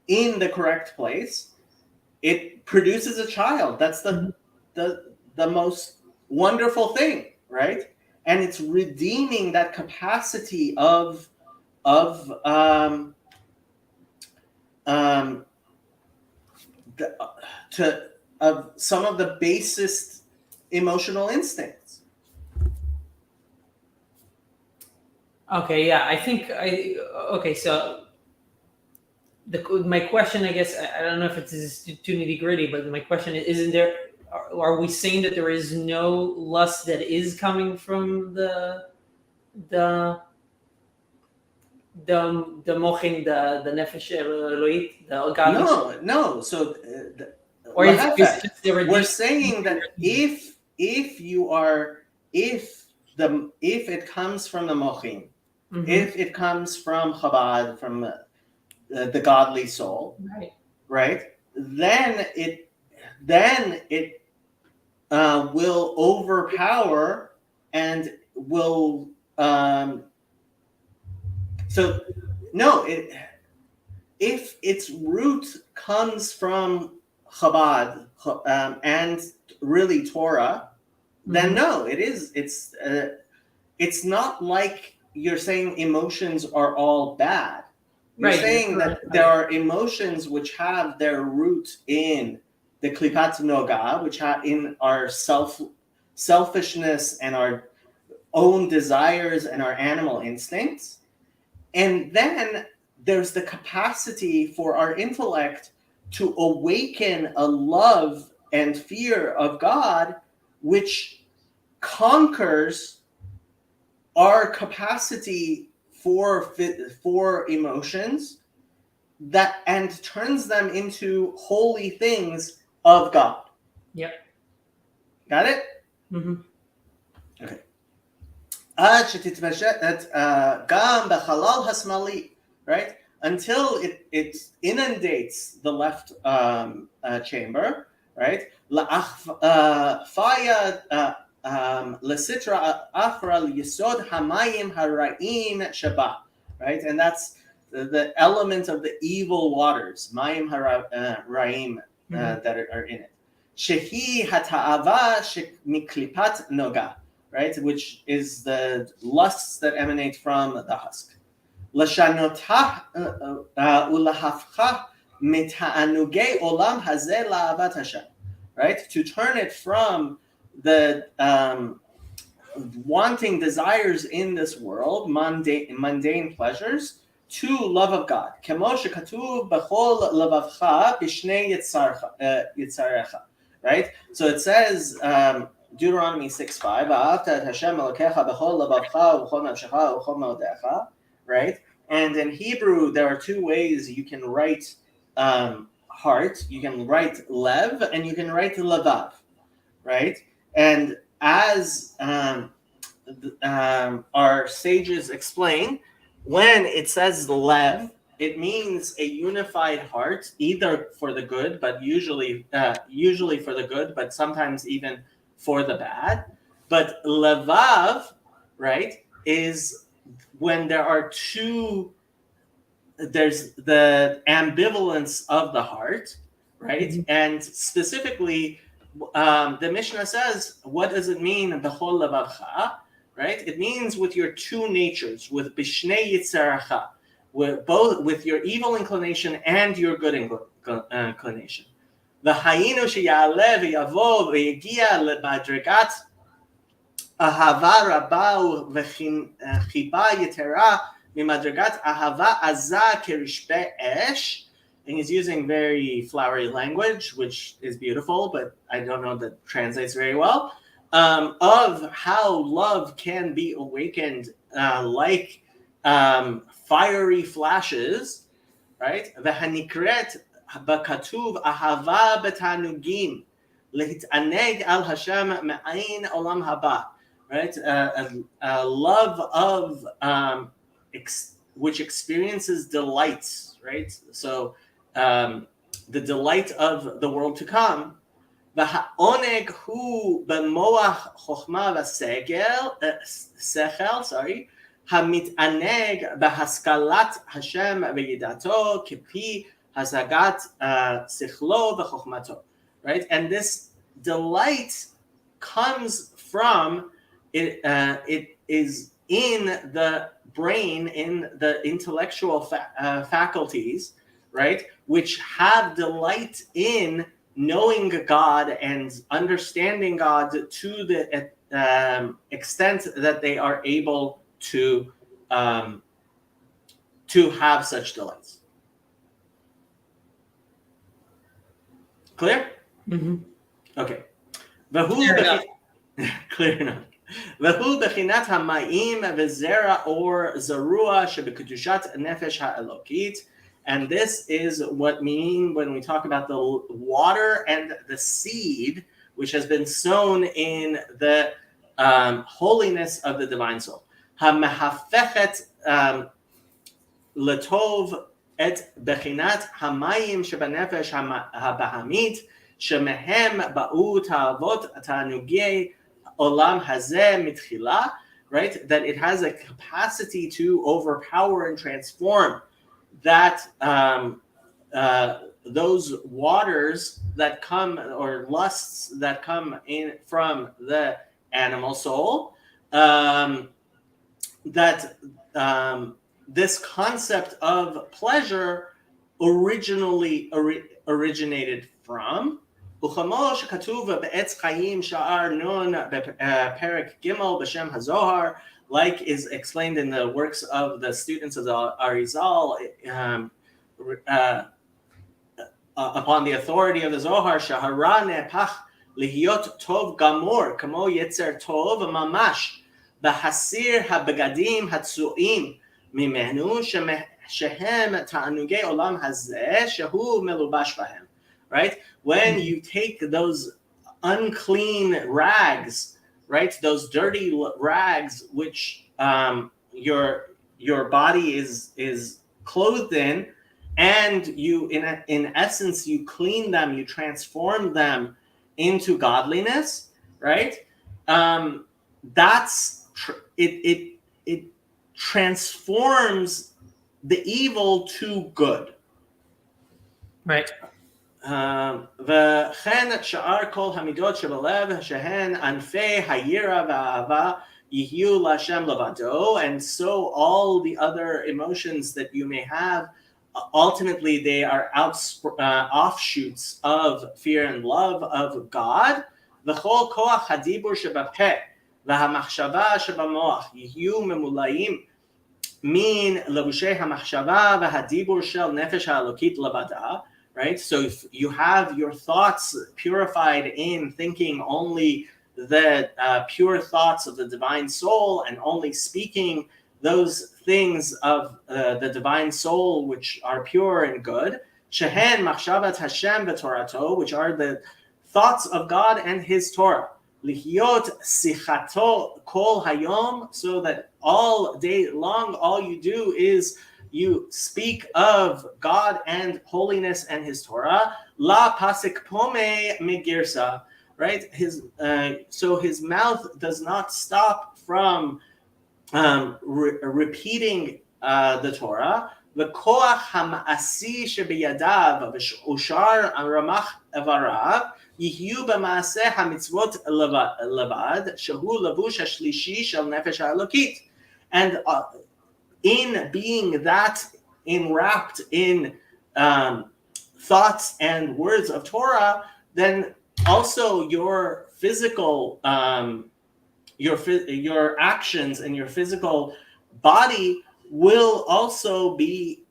in the correct place, it produces a child. That's the most wonderful thing, right? And it's redeeming that capacity of um, the, to of some of the basest emotional instincts. Okay. Yeah. I think I. Okay. So my question, I guess, I don't know if it's too nitty gritty, but my question is: isn't there? Are we saying that there is no lust that is coming from the the mochin, the nefesh eloit, the godly soul? No. So Or is it just the we're redeemed? saying that if you are if it comes from the mochin, if it comes from Chabad, from the godly soul, Right. right? Then it will overpower and will so no it if its root comes from Chabad and really Torah, then no, it's not like you're saying emotions are all bad. You're Right. saying that there are emotions which have their root in the klipat noga, which have in our selfishness and our own desires and our animal instincts. And then there's the capacity for our intellect to awaken a love and fear of God, which conquers our capacity for emotions that and turns them into holy things of God. Yep. Got it? Okay. עד שתתפשט גם בחלל השמאלי, right? Until it inundates the left chamber, right? לאחפיה לסטרה אחרא ליסוד המים הרעים שבה, right? And that's the element of the evil waters, מים הרעים that are in it. שהיא התאווה שמקליפת נוגה, right? Which is the lusts that emanate from the husk. לשנותה ולהפכה מתענוגי עולם הזה לאהבת Hashem, right? To turn it from the wanting desires in this world, mundane pleasures, to love of God. כמו שכתוב בכל לבבך בשני יצריך, right? So it says, Deuteronomy 6:5, ואהבת את השם אלוקיך בכל לבבך ובכל נפשך ובכל מאודיך, right? And in Hebrew, there are two ways you can write heart. You can write lev and you can write lavav, right? And as our sages explain, when it says lev, it means a unified heart, either for the good, but usually for the good, but sometimes even for the bad. But levav, right, is when there are two, there's the ambivalence of the heart, right? Mm-hmm. And specifically, the Mishnah says, what does it mean, b'chol levavcha, right? It means with your two natures, with bishnei yitzaracha, with your evil inclination and your good inclination. V'hayinu sheya'aleh v'yavo v'yegia lemadregat ahava rabba v'chiba yetera mimadregat ahava azah kerishbe esh. And he's using very flowery language, which is beautiful, but I don't know that translates very well, of how love can be awakened like fiery flashes, right? V'hanikret b'katuv ahava b'tanugim lehit'aneg al Hashem me'ayin olam haba, right? A love of which experiences delights, right? So the delight of the world to come. V'ha'oneg hu b'moach chochma v'sechel, sorry, hamit'aneg b'haskalat Hashem v'yidato kipi hasagat sichlo v'chochmato, right? And this delight comes from it. It is in the brain, in the intellectual faculties, right, which have delight in knowing God and understanding God to the extent that they are able to have such delights. Clear? Mm-hmm. Okay. Clear enough. Clear enough. והוא בחינת המים וזרע אור זרוע שבקדושת הנפש האלוקית. And this is what mean when we talk about the water and the seed, which has been sown in the holiness of the divine soul. המהפכת לטוב את בחינת המים שבנפש הבהמית, שמהם באו תאוות תענוגי olam hazeh mitchila, right? That it has a capacity to overpower and transform that those waters that come, or lusts that come in from the animal soul. This concept of pleasure originated from. וכמו שכתוב בעץ חיים שער נון בפרק ג' בשם הזוהר, like is explained in the works of the students of the Arizal, upon the authority of the Zohar, שהרע נהפך להיות טוב גמור, כמו יצר טוב ממש, בהסיר הבגדים הצועים ממנו, שהם תענוגי עולם הזה, שהוא מלובש בהם. Right? When you take those unclean rags, right? Those dirty rags, which your body is clothed in, and you, in essence, you clean them, you transform them into godliness, right? It transforms the evil to good. Right. וכן שאר כל המידות שבלב שהן ענפי היראה והאהבה יהיו להשם לבדו, and so all the other emotions that you may have ultimately they are offshoots of fear and love of God. וכל כוח הדיבור שבפה והמחשבה שבמוח יהיו ממולאים מן לבושי המחשבה והדיבור של נפש האלוקית לבדה, right? So if you have your thoughts purified in thinking only the pure thoughts of the divine soul and only speaking those things of the divine soul which are pure and good, shehen machshavat Hashem v'torato, which are the thoughts of God and His Torah. Lihyot sichato kol hayom, so that all day long, all you do is you speak of God and holiness and His Torah. La pasik pome migirsa, right? So his mouth does not stop from repeating the Torah. וכוח המעשי שבידיו ושאר רמ"ח איבריו יהיו במעשה המצוות לבד, שהוא לבוש השלישי של נפש האלוקית. And in being that enwrapped in thoughts and words of Torah, then also your physical, your actions and your physical body will also be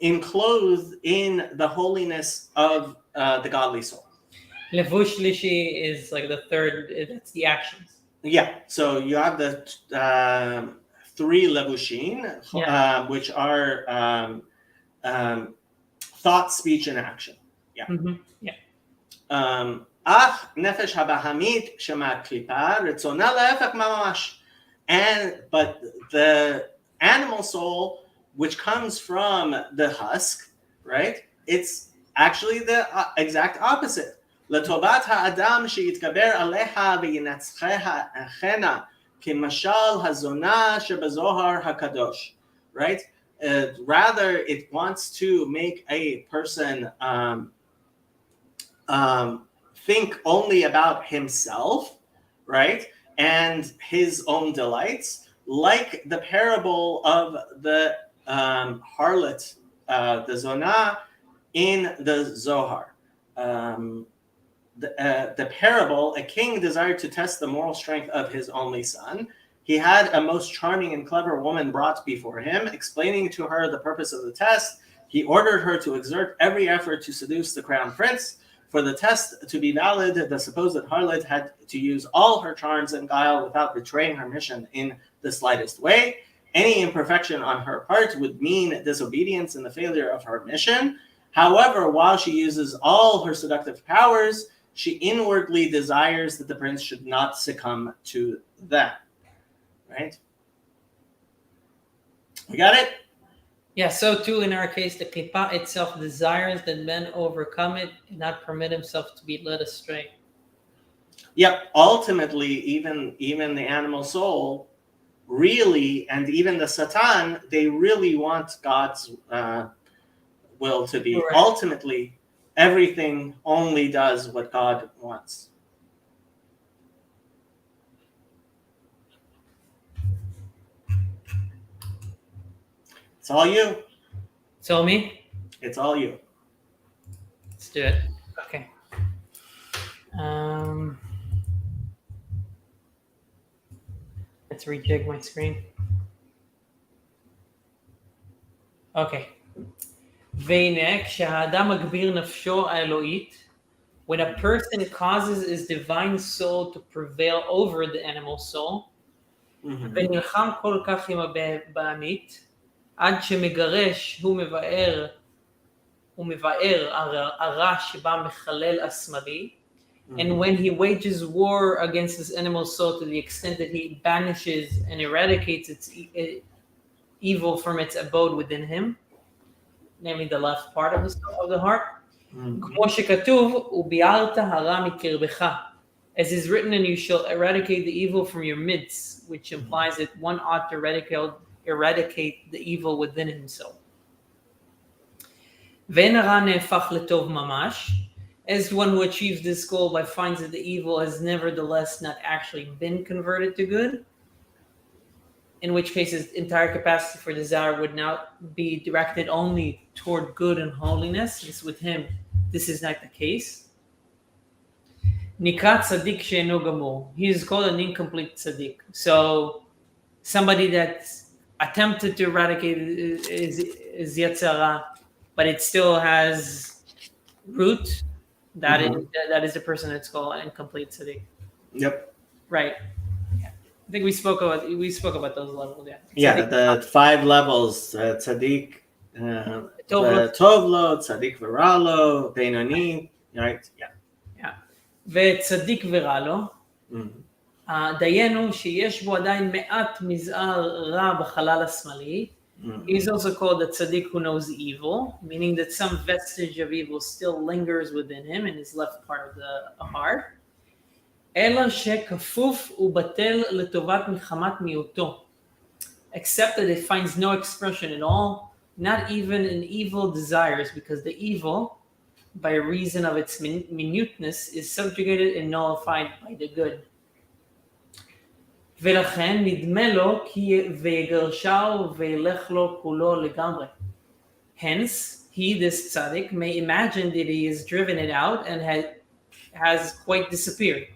enclosed in the holiness of the godly soul. Levush lishi is like the third. That's the actions. Yeah. So you have the three levushin, which are thought, speech, and action. Yeah. Mm-hmm. Yeah. Ach nefesh habahamit shema klipa ritzona le'efek mamash. But the animal soul, which comes from the husk, right? It's actually the exact opposite. לטובת האדם שיתגבר עליها וינצחנה כמשל הזונה שבזוהר הקדוש, right? Rather, it wants to make a person think only about himself, right? And his own delights, like the parable of the harlot, the Zonah, in the Zohar. The parable, a king desired to test the moral strength of his only son. He had a most charming and clever woman brought before him. Explaining to her the purpose of the test, he ordered her to exert every effort to seduce the crown prince. For the test to be valid, the supposed harlot had to use all her charms and guile without betraying her mission in the slightest way. Any imperfection on her part would mean disobedience and the failure of her mission. However, while she uses all her seductive powers, she inwardly desires that the prince should not succumb to them. Right? We got it? Yeah, so too in our case, the klipa itself desires that men overcome it and not permit himself to be led astray. Yep. Ultimately, even the animal soul, really, and even the Satan, they really want God's will to be. Right. Ultimately, everything only does what God wants. It's all you. It's all me? It's all you. Let's do it. Okay. Let's rejig my screen. Okay. והנה, כשהאדם מגביר נפשו האלוהית, when a person causes his divine soul to prevail over the animal soul, ונלחם כל כך עם הבהמית, עד שמגרש הוא מבאר הרע שבה מחלל השמאלי, and when he wages war against this animal soul to the extent that he banishes and eradicates its evil from its abode within him, namely the left part of the heart, כמו שכתוב, וביערת הרע מקרבך, as is written, and you shall eradicate the evil from your midst, which implies that one ought to eradicate the evil within himself. ואין הרע נהפך לטוב ממש, as one who achieves this goal by finds that the evil has nevertheless not actually been converted to good. in which case his entire capacity for desire would now be directed only toward good and holiness. This, with him, this is not the case. Nikrat tzaddik she'eno gamur. He is called an incomplete tzaddik. So somebody that attempted to eradicate is Yetzer Hara, but it still has root. That is that is the person that's called an incomplete tzaddik. Yep. Right. Yeah. I think we spoke about those levels. Yeah. Yeah, the 5 levels: tzaddik, tov lo, tzaddik v'ra, beinoni. Right. Yeah. וצדיק ורע לו, דיינו שיש בו עדיין מעט מזער רע בחלל השמאלי. He's also called the tzaddik who knows evil, meaning that some vestige of evil still lingers within him in his left part of the heart. אלא שכפוף ובטל לטובת מחמת מיעוטו, except that it finds no expression at all, not even in evil desires, because the evil, by reason of its minuteness, is subjugated and nullified by the good. ולכן נדמה לו כי ויגרשהו וילך לו כולו לגמרי. Hence, he, this tzaddik, may imagine that he has driven it out and has quite disappeared.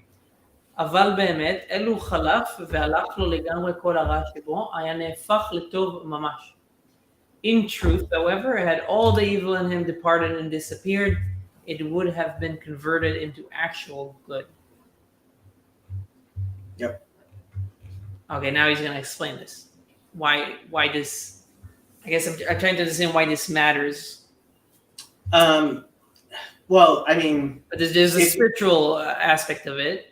אבל באמת, אלו חלף והלך לו לגמרי כל הרע שבו, היה נהפך לטוב ממש. In truth, however, had all the evil in him departed and disappeared, it would have been converted into actual good. Yep. Okay, now he's going to explain this. Why this? I guess I'm trying to understand why this matters. Well, I mean, but there's a spiritual aspect of it.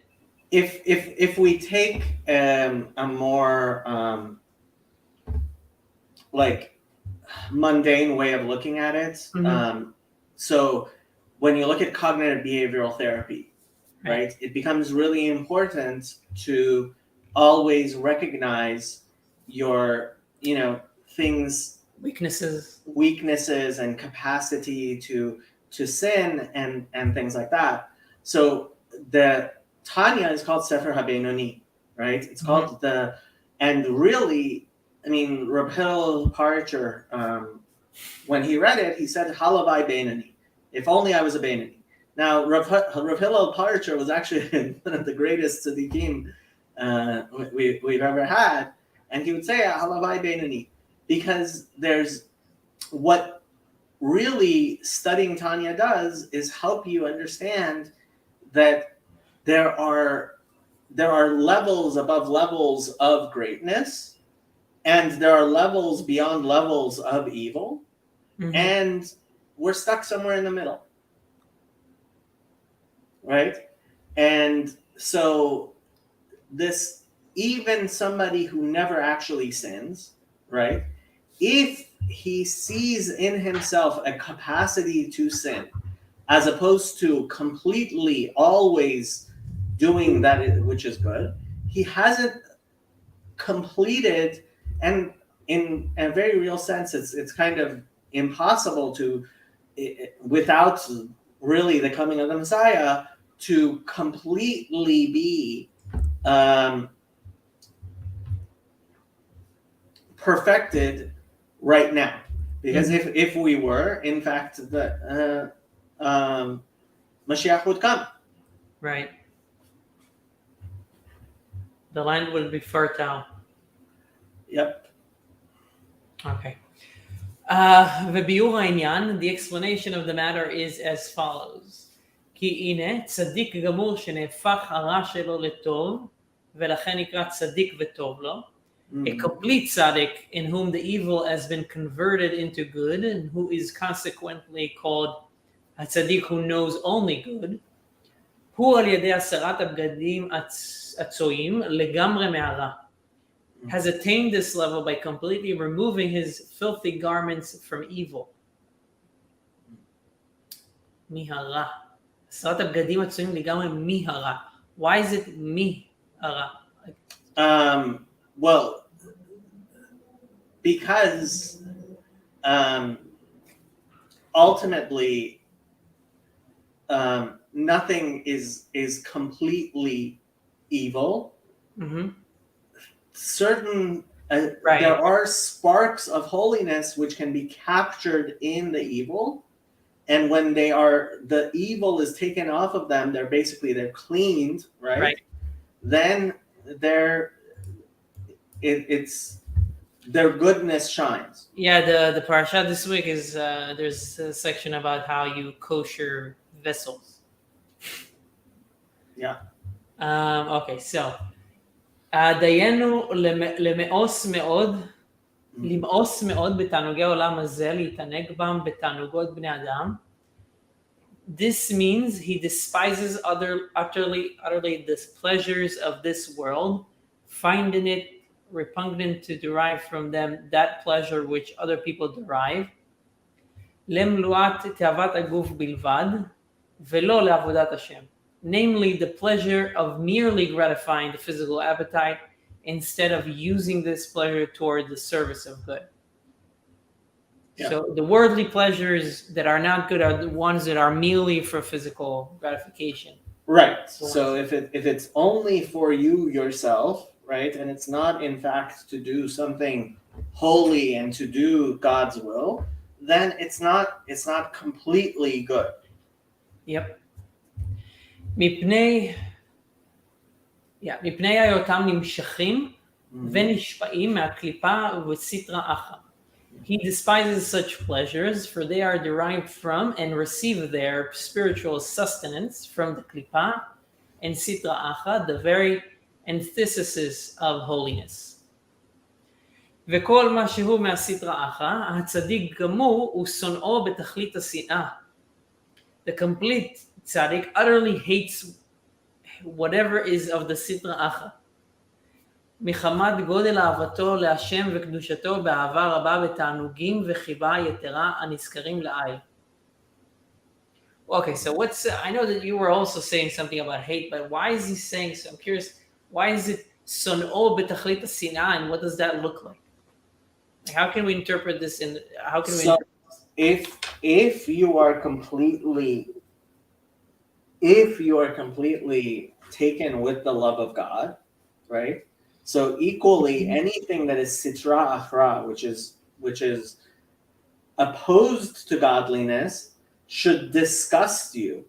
If we take a more like mundane way of looking at it, so when you look at cognitive behavioral therapy, right, it becomes really important to always recognize your, things, weaknesses and capacity to sin and things like that. So the Tanya is called Sefer HaBeinoni, right? It's called and really, I mean, Reb Hillel Parcher, when he read it, he said, Halavai Beinoni. If only I was a Beinoni. Now, Reb Hillel Parcher was actually one of the greatest tzaddikim we've ever had, and he would say Halavai Beinoni, because there's what really studying Tanya does is help you understand that there are levels above levels of greatness, and there are levels beyond levels of evil, and we're stuck somewhere in the middle, right? And so this, even somebody who never actually sins, right, if he sees in himself a capacity to sin, as opposed to completely always doing that which is good, he hasn't completed, and in a very real sense, it's kind of impossible to, without really the coming of the Messiah, to completely be perfected right now. Because if we were, in fact, the Mashiach would come. Right. The land will be fertile. Yep. Okay. וביאור העניין, the explanation of the matter is as follows. כי הנה, צדיק גמור שנהפך הרע שלו לטוב, ולכן נקרא צדיק וטוב לו. A complete tzaddik in whom the evil has been converted into good, and who is consequently called a tzaddik who knows only good. הוא על ידי הסרת הבגדים הצועים לגמרי מהרע. Has attained this level by completely removing his filthy garments from evil. מהרע. הסרת הבגדים הצועים לגמרי מהרע. Why is it מהרע? Well, because ultimately nothing is completely evil. Certain There Right. are sparks of holiness which can be captured in the evil, and when the evil is taken off of them, they're cleaned, Right. right? Then they're it's their goodness shines. Yeah, the parasha this week is there's a section about how you kosher vessels. Yeah. Okay, so דיינו למאוס מאוד, Mm. למאוס מאוד בתענוגי העולם הזה, להתענג בם בתענוגות בני אדם. This means he despises utterly the pleasures of this world, finding it repugnant to derive from them that pleasure which other people derive. למלואת תאוות הגוף בלבד, ולא לעבודת השם. Namely, the pleasure of merely gratifying the physical appetite instead of using this pleasure toward the service of good. Yeah. So the worldly pleasures that are not good are the ones that are merely for physical gratification. Right. So if it's only for you yourself, right, and it's not in fact to do something holy and to do God's will, then it's not completely good. Yep. מפני היותם נמשכים ונשפעים מהקליפה וסטרא אחרא. He despises such pleasures, for they are derived from and receive their spiritual sustenance from the klipa and sitra acha, the very antithesis of holiness. וכל מה שהוא מהסטרא אחא, הצדיק גמור הוא שונאו בתכלית השנאה. The complete tzaddik utterly hates whatever is of the sitra acha. מחמת גודל אהבתו להשם וקדושתו באהבה רבה בתענוגים וחיבה יתרה הנזכרים לעיל. Okay, so I know that you were also saying something about hate, but why is he saying so? I'm curious, why is it son'o betachlit השנאה, and what does that look like? How can we interpret this if you are completely taken with the love of God, right? So equally, anything that is sitra achra, which is opposed to godliness, should disgust you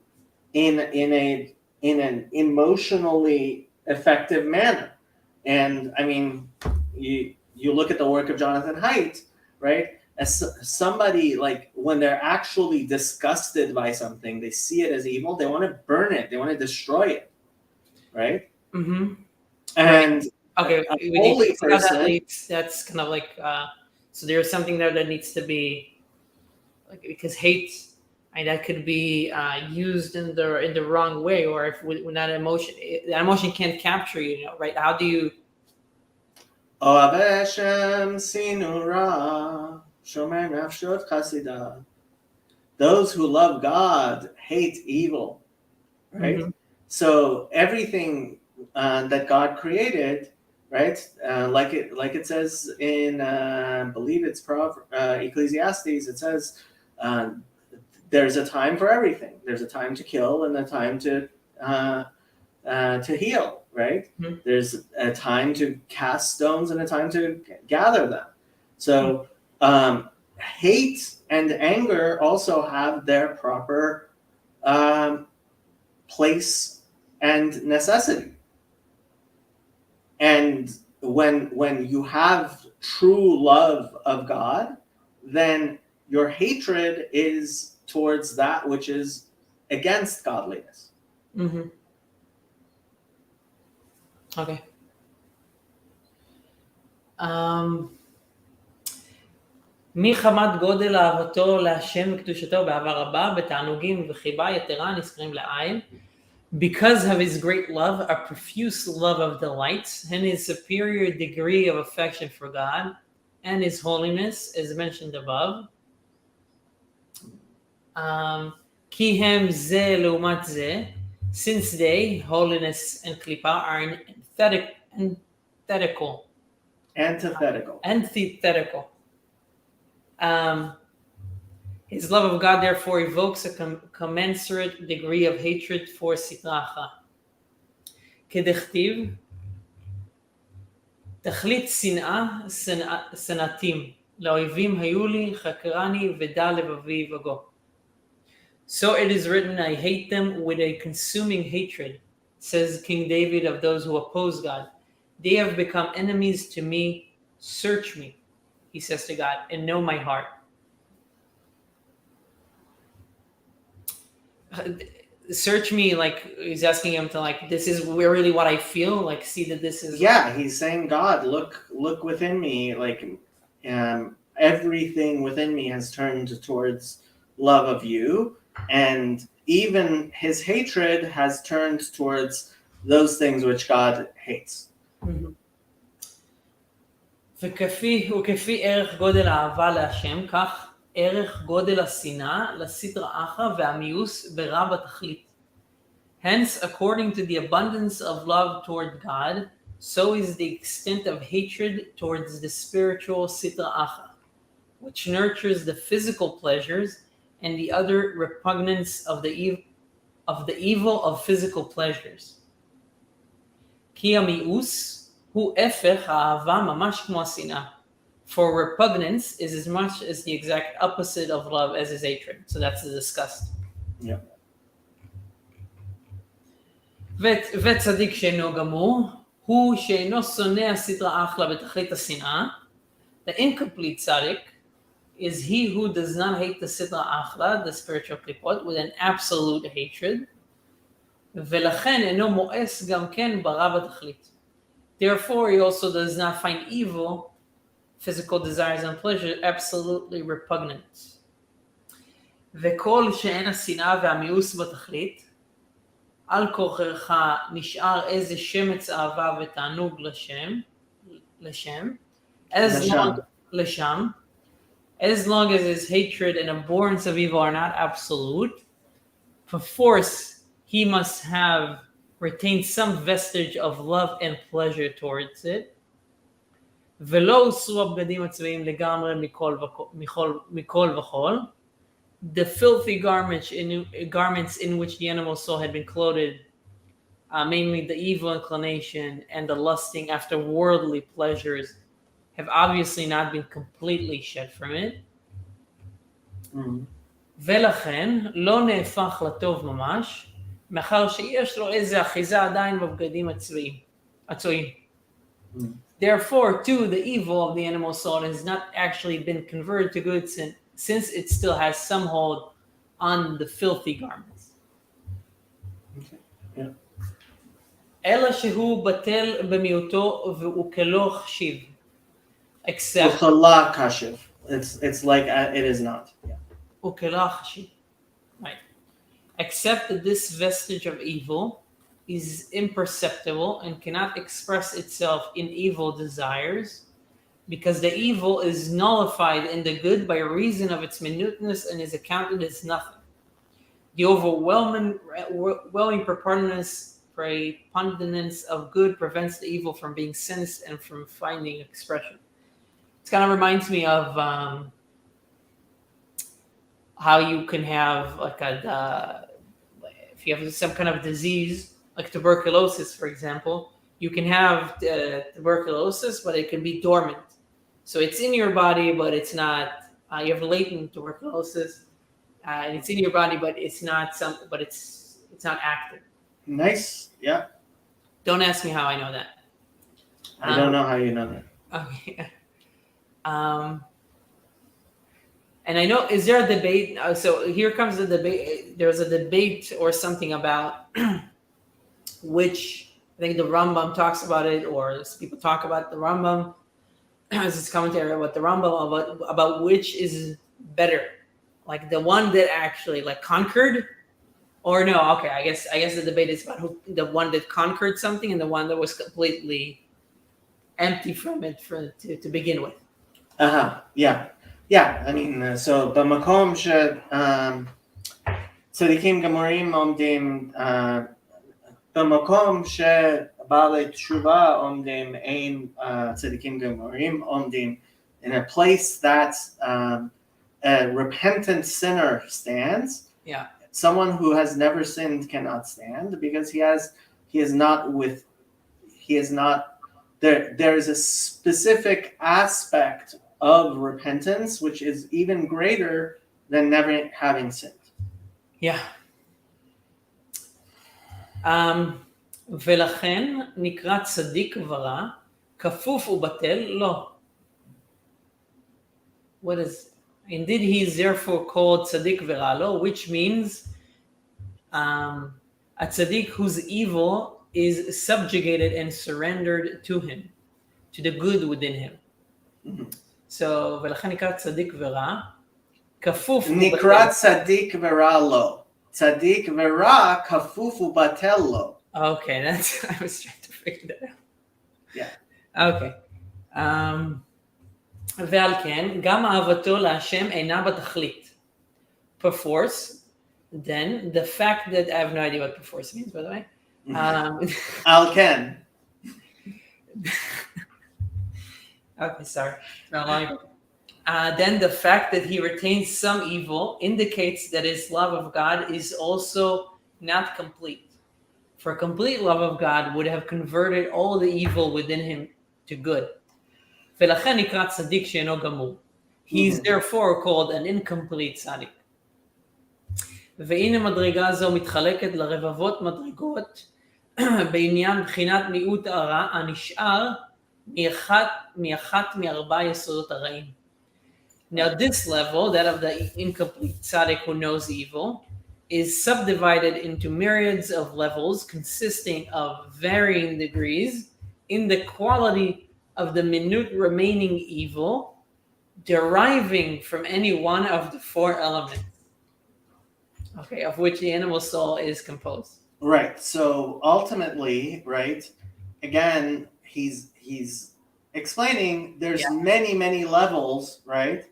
in an emotionally effective manner. And I mean, you look at the work of Jonathan Haidt, right? As somebody, like, when they're actually disgusted by something, they see it as evil, they want to burn it, they want to destroy it, right? Mm-hmm. And okay, a holy person, that's kind of like so there's something there that needs to be, like, because hate, and that could be used in the wrong way, or if when that emotion can't capture you, right? How do you Ohav Hashem sinura shomer nafshot chasida. Those who love God hate evil, right? Mm-hmm. So everything that God created, right? Like it says in, I believe it's Ecclesiastes. It says there's a time for everything. There's a time to kill and a time to heal, right? Mm-hmm. There's a time to cast stones and a time to gather them. So hate and anger also have their proper place and necessity. And when you have true love of God, then your hatred is towards that which is against godliness. Mm-hmm. Okay. מחמת גודל אהבתו להשם וקדושתו באהבה רבה, בתענוגים וחיבה יתרה נזכרים לעיל, because of his great love, a profuse love of delights, and his superior degree of affection for God, and his holiness, as mentioned above. כי הם זה לעומת זה, since they, holiness and klipa, are antithetical. His love of God therefore evokes a commensurate degree of hatred for sitra acha. כדכתיב, תכלית שנאה, שנאתים. לאויבים היו לי, חקרני ודע לבבי בגו. So it is written, I hate them with a consuming hatred, says King David of those who oppose God. They have become enemies to me. Search me, he says to God, and know my heart. Search me, like he's asking him to, like, this is really what I feel, like, see that this is. Yeah, he's saying, God, look within me, like everything within me has turned towards love of you, and even his hatred has turned towards those things which God hates. וכפי ערך גודל האהבה להשם, כך ערך גודל השנאה לסטרא אחרא והמיאוס ברע בתכלית. Hence, according to the abundance of love toward God, so is the extent of hatred towards the spiritual sitra achra, which nurtures the physical pleasures and the other repugnance of the evil of physical pleasures. כי המיאוס הוא הפך האהבה ממש כמו השנאה. For repugnance is as much as the exact opposite of love as is hatred. So that's the disgust. Yeah. וצדיק שאינו גמור, הוא שאינו שונא הסטרא אחרא בתכלית השנאה. The incomplete tzaddik is he who does not hate the sitra achra, the spiritual klipot, with an absolute hatred. ולכן אינו מואס גם כן ברע בתכלית. Therefore, he also does not find evil, physical desires and pleasure, absolutely repugnant. וכל שאין השנאה והמיאוס בתכלית, על כוחך נשאר איזה שמץ אהבה ותענוג לשם, as long as his hatred and abhorrence of evil are not absolute, perforce he must have retained some vestige of love and pleasure towards it. ולא הוסרו הבגדים הצבאיים לגמרי מכל וכל. The filthy garments in which the animal soul had been clothed, mainly the evil inclination and the lusting after worldly pleasures, have obviously not been completely shed from it. ולכן לא נהפך לטוב ממש, מאחר שיש לו איזה אחיזה עדיין בבגדים הצבאיים. Therefore, too, the evil of the animal soul has not actually been converted to good since it still has some hold on the filthy garments. Okay. Yeah. אלא שהוא בטל במיעוטו והוא כלא חשיב. Except it's like it is not. Yeah. הוא כלא חשיב. Right. Except that this vestige of evil is imperceptible and cannot express itself in evil desires, because the evil is nullified in the good by reason of its minuteness and is accounted as nothing. The overwhelming preponderance of good prevents the evil from being sensed and from finding expression. It kind of reminds me of how you can have if you have some kind of disease, like tuberculosis, for example, you can have tuberculosis, but it can be dormant. So it's in your body, but it's not. You have latent tuberculosis, and it's in your body, but it's not it's not active. Nice. Yeah. Don't ask me how I know that. I don't know how you know that. Okay. And I know, is there a debate? So here comes the debate. There's a debate or something about which, I think the Rambam talks about it, or people talk about the Rambam as his commentary about the Rambam, about which is better, like the one that actually like conquered, or no? Okay, I guess the debate is about the one that conquered something and the one that was completely empty from it to begin with. Yeah. Yeah, I mean, so במקום שצדיקים גמורים עומדים, במקום שבעלי תשובה עומדים, אין צדיקים גמורים עומדים, in a place that a repentant sinner stands. Yeah. Someone who has never sinned cannot stand, because he is not there is a specific aspect of repentance which is even greater than never having sinned. Yeah. ולכן נקרא צדיק ורע, כפוף ובטל לא. What is, indeed he is therefore called tzaddik ורע לו, which means a tzaddik whose evil is subjugated and surrendered to him, to the good within him. Mm-hmm. So, ולכן נקרא צדיק ורע, כפוף נקרא צדיק ורע לו. צדיק ורע כפוף ובטל לו. Okay, that's, I was trying to figure that out. Yeah. Okay. ועל כן, גם אהבתו להשם אינה בתכלית. Perforce, then, the fact that, I have no idea what perforce means, by the way. Al ken. Okay, sorry. Then the fact that he retains some evil indicates that his love of God is also not complete. For complete love of God would have converted all the evil within him to good. ולכן נקרא צדיק שאינו גמור. He is therefore called an incomplete צדיק. והנה מדרגה זו מתחלקת לרבבות מדרגות בעניין בחינת מיעוט הרע הנשאר מאחת מארבע יסודות הרעים. Now this level, that of the incomplete tzaddik who knows evil, is subdivided into myriads of levels consisting of varying degrees in the quality of the minute remaining evil deriving from any one of the four elements, okay, of which the animal soul is composed. Right. So ultimately, right, again, he's explaining there's many levels, right?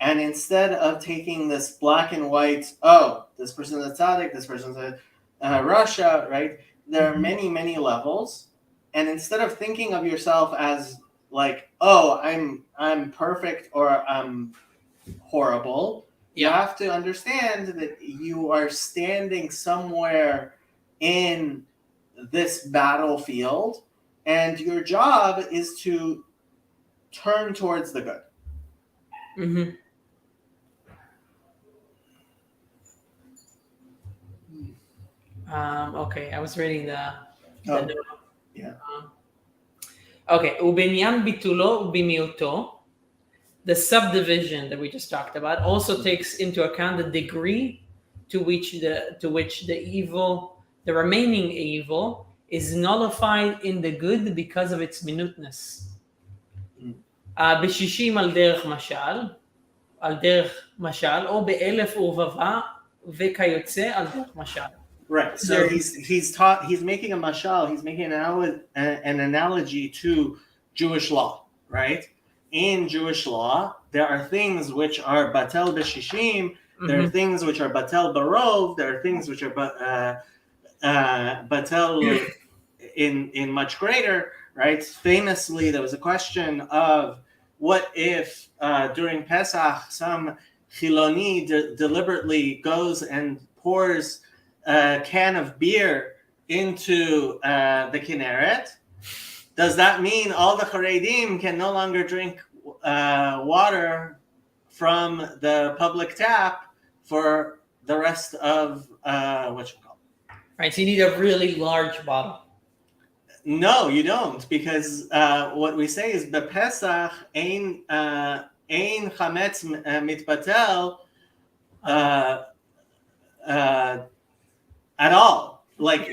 And instead of taking this black and white, oh, this person's a tzaddik, this person's a Rasha, right? There are many levels. And instead of thinking of yourself as like, oh, I'm perfect or I'm horrible, you have to understand that you are standing somewhere in this battlefield, and your job is to turn towards the good. Mm-hmm. Okay, I was reading the yeah. Okay, ובעניין ביטולו ובמיעוטו, the subdivision that we just talked about also takes into account the degree to which the evil, the remaining evil, is nullified in the good because of its minuteness. בשישים על דרך משל, או באלף ורבבה וכיוצא על דרך משל. Right. So he's making a mashal, he's making an analogy to Jewish law, right? In Jewish law, there are things which are batel b'shishim, there are things which are batel barov, there are things which are batel in much greater, right? Famously, there was a question of what if during Pesach some Chiloni deliberately goes and pours a can of beer into the Kinneret. Does that mean all the Haredim can no longer drink water from the public tap for the rest of what you call? Right, so you need a really large bottle. No, you don't, because what we say is bepesach ein chametz mitpatel at all. Like,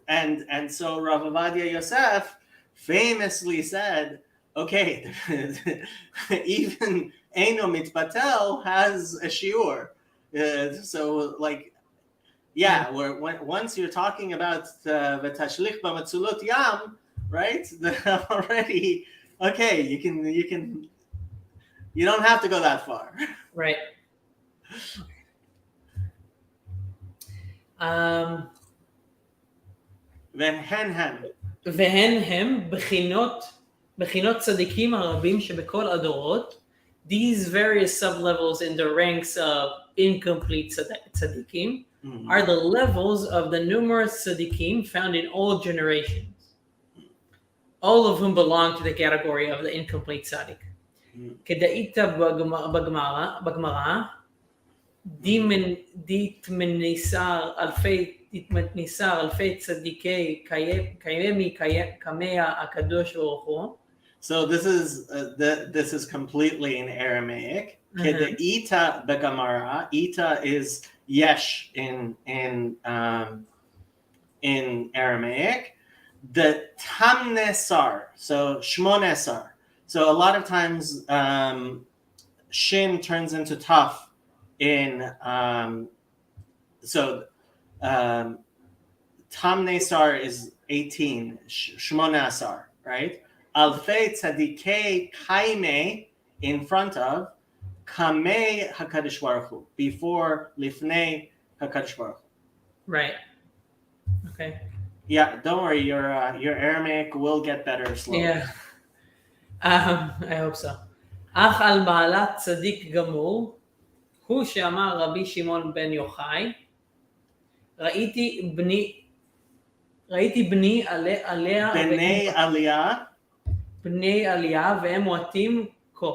and so Rav Ovadia Yosef famously said, okay, even Eino Mitpatel has a shiur. So, like, yeah, once you're talking about V'tashlich b'matzulot yam, right? Already, okay, you don't have to go that far. Right. והן הם בחינות צדיקים הרבים שבכל הדורות. These various sub-levels in the ranks of incomplete tzaddikim are the levels of the numerous tzaddikim found in all generations. all of whom belong to the category of the incomplete tzaddik. כדאית בגמרא, דתמניסר אלפי צדיקי קיימי קמיה הקדוש ברוך הוא. So this is completely in Aramaic. Kedeita begamara. Ita is yesh in Aramaic. The tamnesar, so shmonesar. So a lot of times shin turns into taf in tamnesar is 18, shmonasar, right? Alfei tzadikei kaime in front of kamei hakadosh baruch hu, before lifnei hakadosh baruch hu. Right. Okay. Yeah, don't worry. Your Aramaic will get better slowly. Yeah. I hope so. אך על מעלת צדיק גמור, הוא שאמר רבי שמעון בן יוחאי, ראיתי בני עליה בני עלייה והם מועטים כה.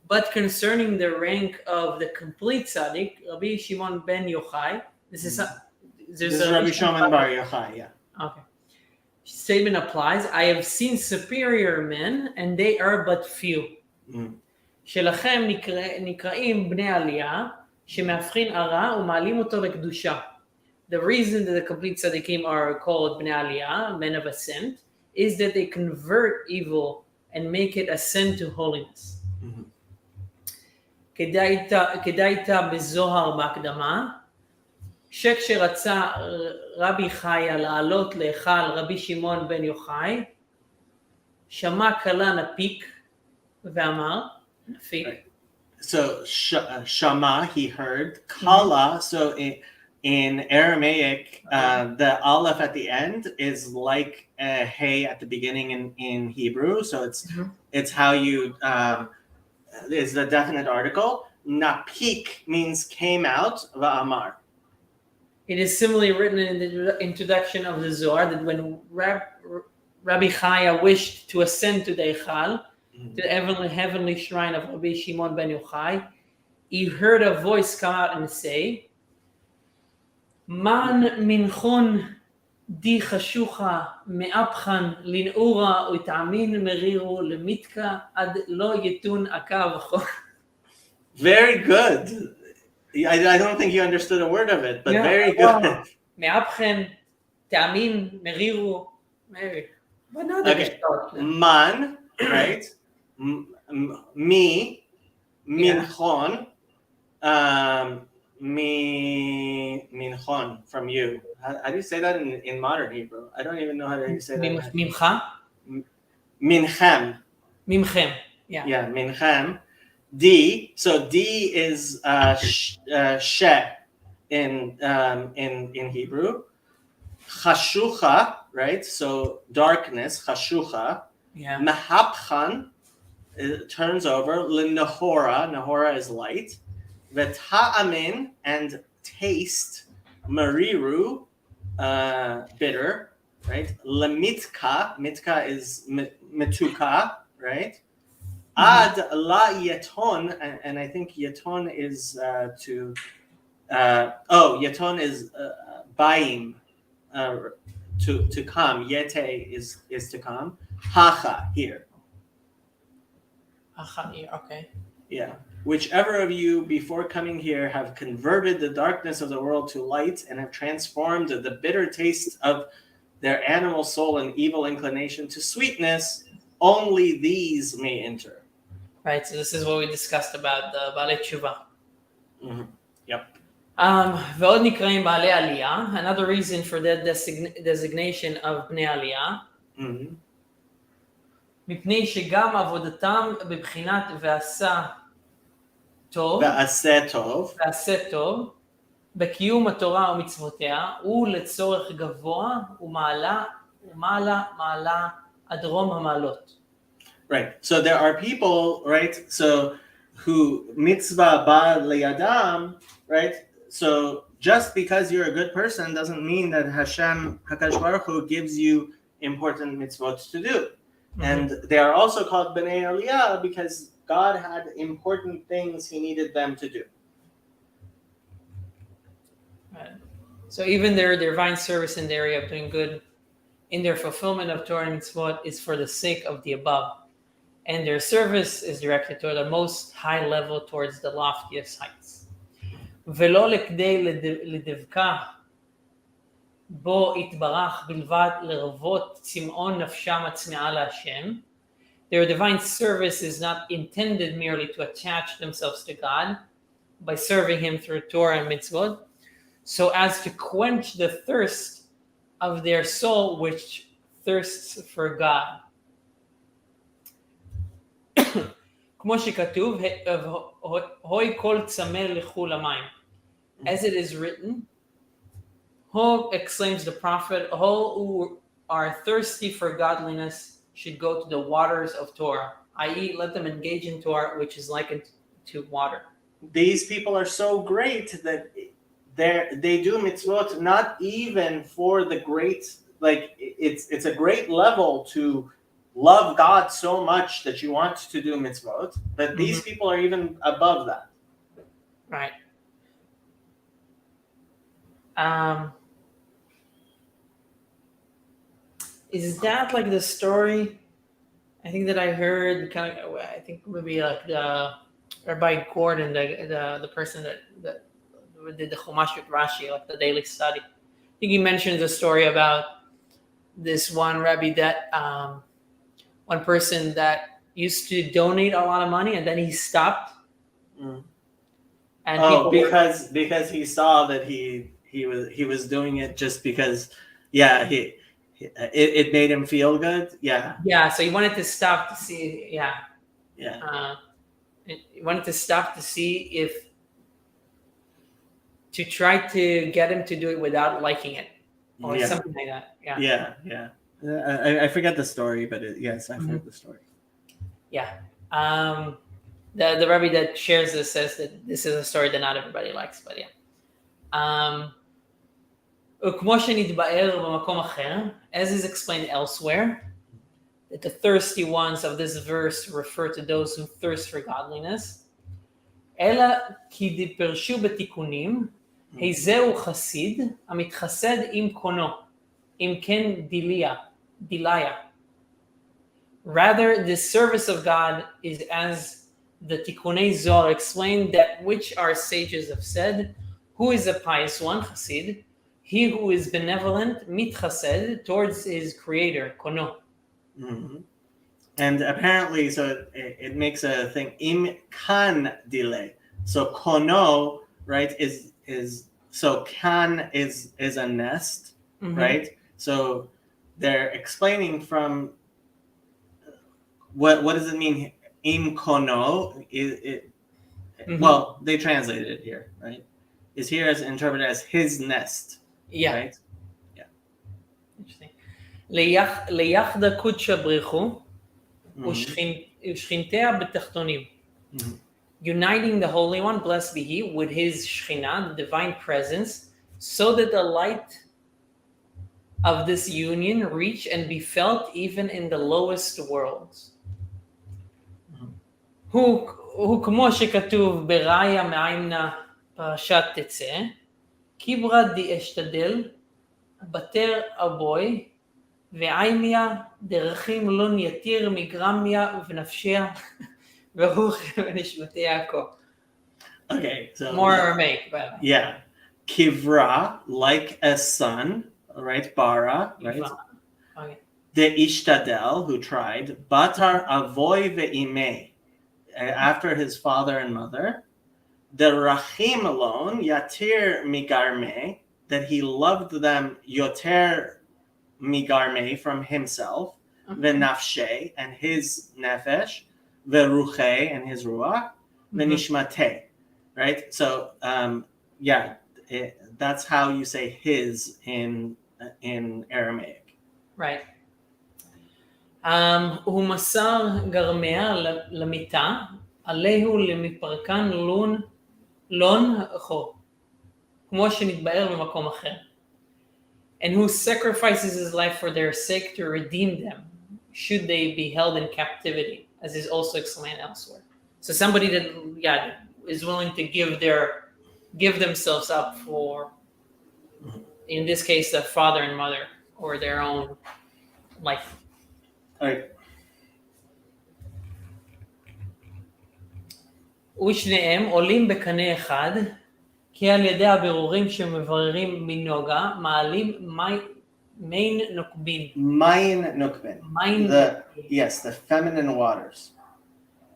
But concerning the rank of the complete tzaddik, Rabbi Shimon ben Yochai, this is Rabbi Shimon bar Yochai, yeah. Okay. Statement applies. I have seen superior men, and they are but few. שלכם נקראים בני עלייה, שמהפכין הרע ומעלים אותו לקדושה. The reason that the complete tzaddikim are called bnei aliyah, men of ascent, is that they convert evil and make it ascend to holiness. כדאיתה בזוהר בהקדמה, שכשרצה רבי חיה לעלות להיכל רבי שמעון בן יוחאי, שמע כלה נפיק ואמר, נפיק. So shama, he heard. Kala, so in Aramaic, the aleph at the end is like a hey at the beginning in Hebrew. So it's how you is the definite article. Napik means came out. Va'amar. It is similarly written in the introduction of the Zohar that when Rabbi Chaya wished to ascend to the Eichal, to the heavenly shrine of Rabbi Shimon ben Yochai, he heard a voice come out and say, Man minchon di chashucha me'apchan lin'ura u'ta'amin meriru lemitka ad lo yetun akav. Very good. I don't think you understood a word of it, but very good. Me'apchen, ta'amin, meriru, maybe. Okay. Man, right? Me, minchon, minchon, from you. How do you say that in modern Hebrew? I don't even know how to say that. Mimcha? Minchem. Mimchem, yeah. Yeah, minchem. D, so D is she in Hebrew. Chashucha, right? So darkness, chashucha. Yeah. Mahapchan, it turns over. Linahora, nahora is light. V'ta'amin, and taste. Mariru, bitter, right? Lemitka, mitka is metuka, right? Ad la yaton, and I think yaton is yaton is buying, to come. Yete is to come. Hacha, here. Hacha, here, okay. Yeah. Whichever of you before coming here have converted the darkness of the world to light and have transformed the bitter taste of their animal soul and evil inclination to sweetness, only these may enter. Right, so this is what we discussed about the Baalei Tshuva. Yep. ועוד נקראים בעלי עלייה. Another reason for the designation of בני עלייה. מפני שגם עבודתם בבחינת ועשה טוב. ועשה טוב. בקיום התורה ומצוותיה, הוא לצורך גבוה ומעלה עד רום המעלות. Right. So there are people, right? So who mitzvah ba leyadam, right? So just because you're a good person doesn't mean that Hashem, HaKadosh Baruch Hu, gives you important mitzvot to do. And they are also called Bnei Aliyah because God had important things he needed them to do. Right. So even their divine service in the area of doing good, in their fulfillment of Torah and mitzvot, is for the sake of the above, and their service is directed toward the most high level, towards the loftiest heights. ולא לכדי לדבקה בו יתברך בלבד לרבות צמאון נפשם הצמאה להשם. Their divine service is not intended merely to attach themselves to God by serving him through Torah and mitzvot, so as to quench the thirst of their soul which thirsts for God. כמו שכתוב, הוי כל צמא לכו למים. As it is written, Ho exclaims the prophet, all who are thirsty for godliness should go to the waters of Torah, i.e., let them engage in Torah, which is likened to water. These people are so great that they do mitzvot not even for the great, like it's a great level to love God so much that you want to do mitzvot, but these people are even above that. Right. Is that like the story? I think that I heard kind of. I think maybe like the Rabbi Gordon, the person that did the Chumash with Rashi, like the daily study. I think he mentioned the story about this one Rabbi that one person that used to donate a lot of money and then he stopped. And because he saw that he was doing it just because, it made him feel good. Yeah, so he wanted to stop to see. He wanted to stop to see if to try to get him to do it without liking it or something like that. I forget the story, but yes, I've heard the story. The Rebbe that shares this says that this is a story that not everybody likes, but וכמו שנתבאר במקום אחר, as is explained elsewhere, that the thirsty ones of this verse refer to those who thirst for godliness, אלא כי דפרשו בתיקונים, היזהו חסיד, המתחסד עם קונו, אם כן דיליה. Rather, the service of God is as the Tikkunei Zohar explained, that which our sages have said, who is a pious one, Chassid, he who is benevolent, mitchased, towards his creator, kono. And apparently, so it makes a thing, im kan delay. So kono, right, is so kan is a nest, right? So they're explaining from what does it mean? Im kono well, they translated it here, right? Is here as interpreted as his nest. Right? Interesting. ליחדה קודשא בריחו ושכינתיה בתחתונים. Uniting the Holy One, blessed be He, with His Shekhinah, the divine presence, so that the light of this union reach and be felt even in the lowest worlds. הוא כמו שכתוב בראיה מעיינה פרשת תצא, קיברא דאשתדל, בטר אבוי, ועיימיה דרכים לא יתיר מגרמיה ונפשיה, ורוח ונשמתיה כה. Okay, so more Aramaic, but Kivra, like a son, right? Bara, right? Okay. The Ishtadel, who tried, Batar Avoy ve'imei, after his father and mother. The Rachim alone, Yatir Migarme, that he loved them, Yoter Migarme, from himself, Venafshe, and his Nefesh, Veruche, and his Ruach, Venishmate, right? So, that's how you say his in Aramaic. Right. הוא מסר גרמיה למיטה, עליהו למפרקן לון חור, כמו שנתבאר במקום אחר. and who sacrifices his life for their sake to redeem them, should they be held in captivity, as is also explained elsewhere. So somebody that, yeah, is willing to give themselves up for, in this case, the father and mother, or their own life. All right. ושניהם עולים בקנה אחד, כי על ידי הבירורים שמבררים מנוגה, מעלים מין נוקבין. Mayin nukbin. Mine Yes, the feminine waters.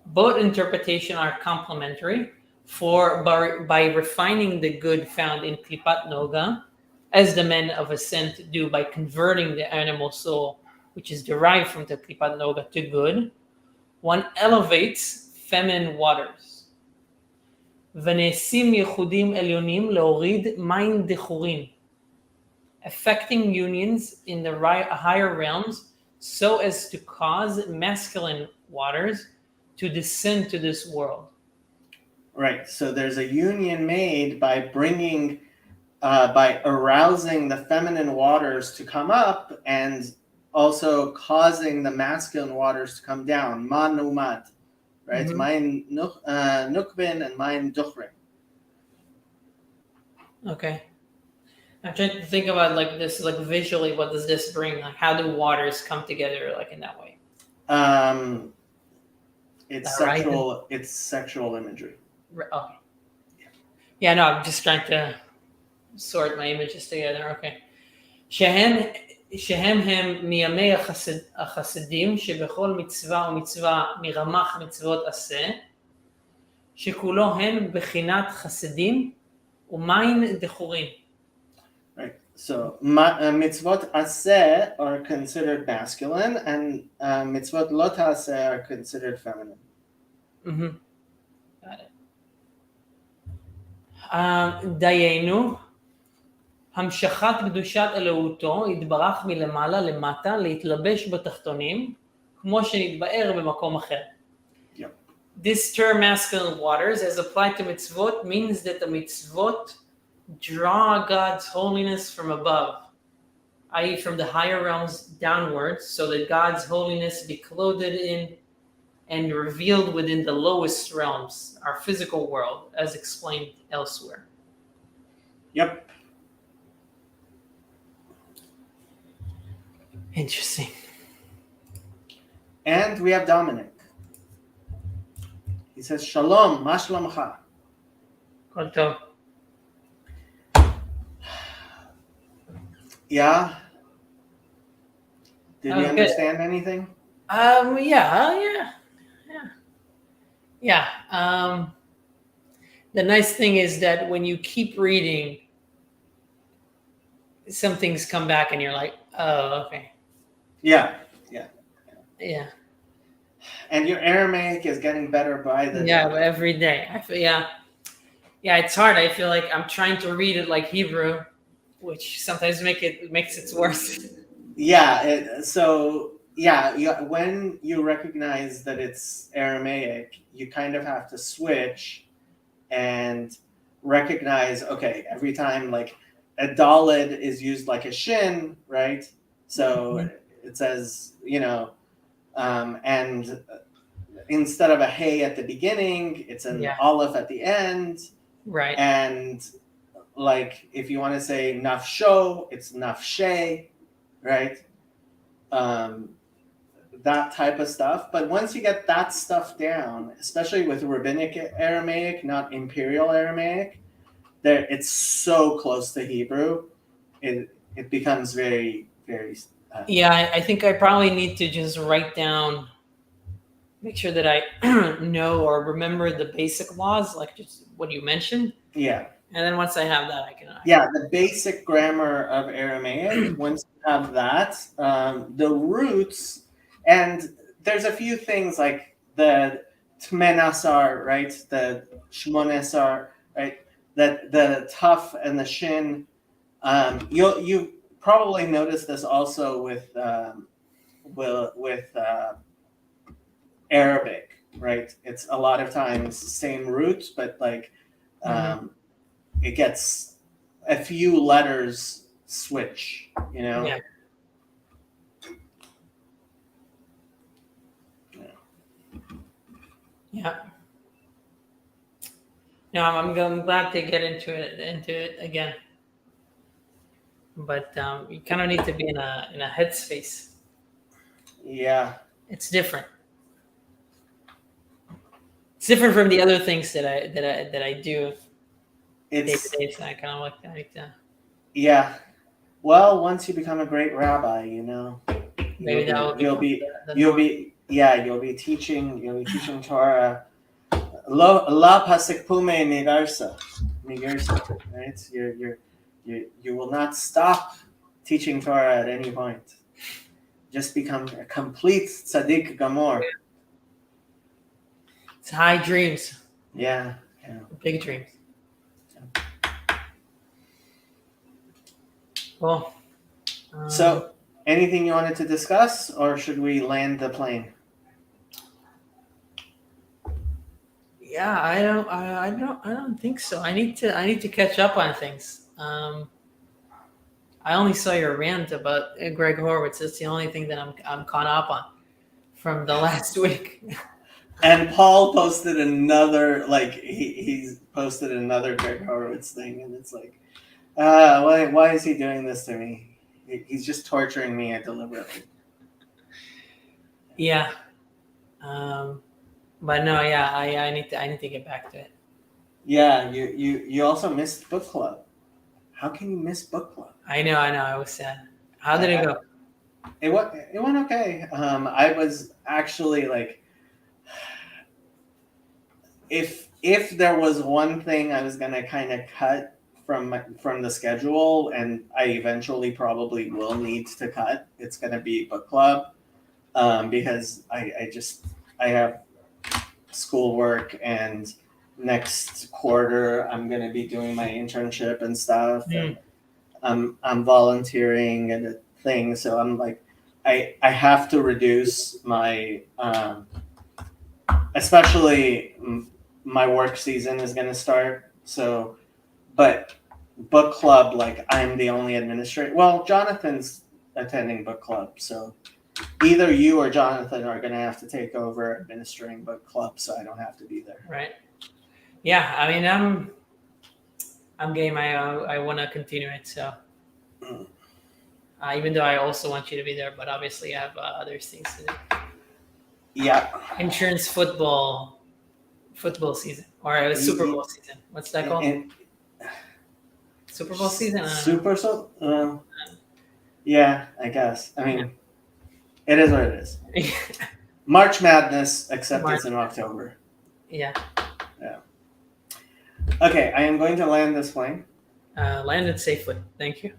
Both interpretations are complementary, for by refining the good found in Klipat Noga, as the men of ascent do by converting the animal soul, which is derived from the Klipat Noga, to good, one elevates feminine waters. ונעשים ייחודים עליונים להוריד מים דחורים, affecting unions in the higher realms so as to cause masculine waters to descend to this world. Right. So there's a union made by by arousing the feminine waters to come up and also causing the masculine waters to come down. Man umad. Right? Mayin nukbin and mayin duchrin. Okay. I'm trying to think about like this, like visually, what does this bring? Like, how do waters come together, like in that way? It's sexual. Right? It's sexual imagery. Okay. Yeah, no, I'm just trying to sort my images together. Okay. שהם הם מימי החסידים שבכל מצווה ומצווה מרמ"ח מצוות עשה, שכולו הן בחינת חסידים ומים דחורים. Right. So mitzvot aseh are considered masculine, and mitzvot lo ta'aseh are considered feminine. Mm-hmm. Got it. דיינו, המשכת קדושת אלוהותו יתברך מלמעלה למטה להתלבש בתחתונים, כמו שנתבאר במקום אחר. Yep. This term masculine waters, as applied to mitzvot, means that the mitzvot draw God's holiness from above, i.e. from the higher realms downwards, so that God's holiness be clothed in and revealed within the lowest realms, our physical world, as explained elsewhere. Yep. Interesting. And we have Dominic. He says, Shalom, ma shlomcha. Kol tov. Yeah. Did you understand anything? Yeah. The nice thing is that when you keep reading, some things come back and you're like, oh, okay. Yeah. And your Aramaic is getting better by the day. Every day. It's hard. I feel like I'm trying to read it like Hebrew, which sometimes makes it worse. When you recognize that it's Aramaic, you kind of have to switch and recognize, okay, every time like a dalid is used like a shin, right? So it says, and instead of a hey at the beginning, it's an aleph at the end. Right. And like if you want to say nafsho, it's nafshe, right? That type of stuff. But once you get that stuff down, especially with rabbinic Aramaic, not imperial Aramaic, it's so close to Hebrew. It becomes very, very... I think I probably need to just write down, make sure that I know or remember the basic laws, like just what you mentioned. Yeah. And then once I have that, I can... the basic grammar of Aramaic, once you have that, the roots, and there's a few things like the tmenasar, right? The shmonesar, right? That the tough and the shin. You probably noticed this also with Arabic, right? It's a lot of times same root, but like it gets a few letters switch, you know? Yeah. Yeah. No, I'm glad to get into it again. But you kind of need to be in a headspace. Yeah. It's different. It's different from the other things that I do day to It's, day. So I kind of like to yeah. Well, once you become a great rabbi, you know, maybe that will become the norm. you'll be teaching Torah. La pasik pume migarsa, right? You will not stop teaching Torah at any point. Just become a complete tzaddik gamor. It's high dreams, Yeah, yeah. big dreams. Cool. So, anything you wanted to discuss, or should we land the plane? Yeah, I don't think so. I need to catch up on things. I only saw your rant about Greg Horowitz. That's the only thing that I'm caught up on from the last week. And Paul posted another, like he's posted another Greg Horowitz thing, and it's like, why is he doing this to me? He's just torturing me deliberately. Yeah. But no, yeah, I need to get back to it. Yeah, you also missed book club. How can you miss book club? I know. I was sad. How did it go? It went okay. I was actually like, if there was one thing I was gonna kind of cut from the schedule, and I eventually probably will need to cut, it's gonna be book club, because I have schoolwork, and next quarter I'm gonna be doing my internship and stuff, and I'm volunteering and a thing, so I'm like, I have to reduce my especially my work season is going to start, so, but book club, like I'm the only administrator. Well, Jonathan's attending book club, so either you or Jonathan are going to have to take over administering book club, so I don't have to be there. Right. Yeah. I mean, I'm game. I want to continue it. So even though I also want you to be there, but obviously I have other things to do. Yeah. Insurance football season or Super Bowl season. What's that called? Super Bowl season. Yeah, I guess. I mean, it is what it is. March Madness, except it's in October. Yeah. Yeah. Okay, I am going to land this plane. Landed safely. Thank you.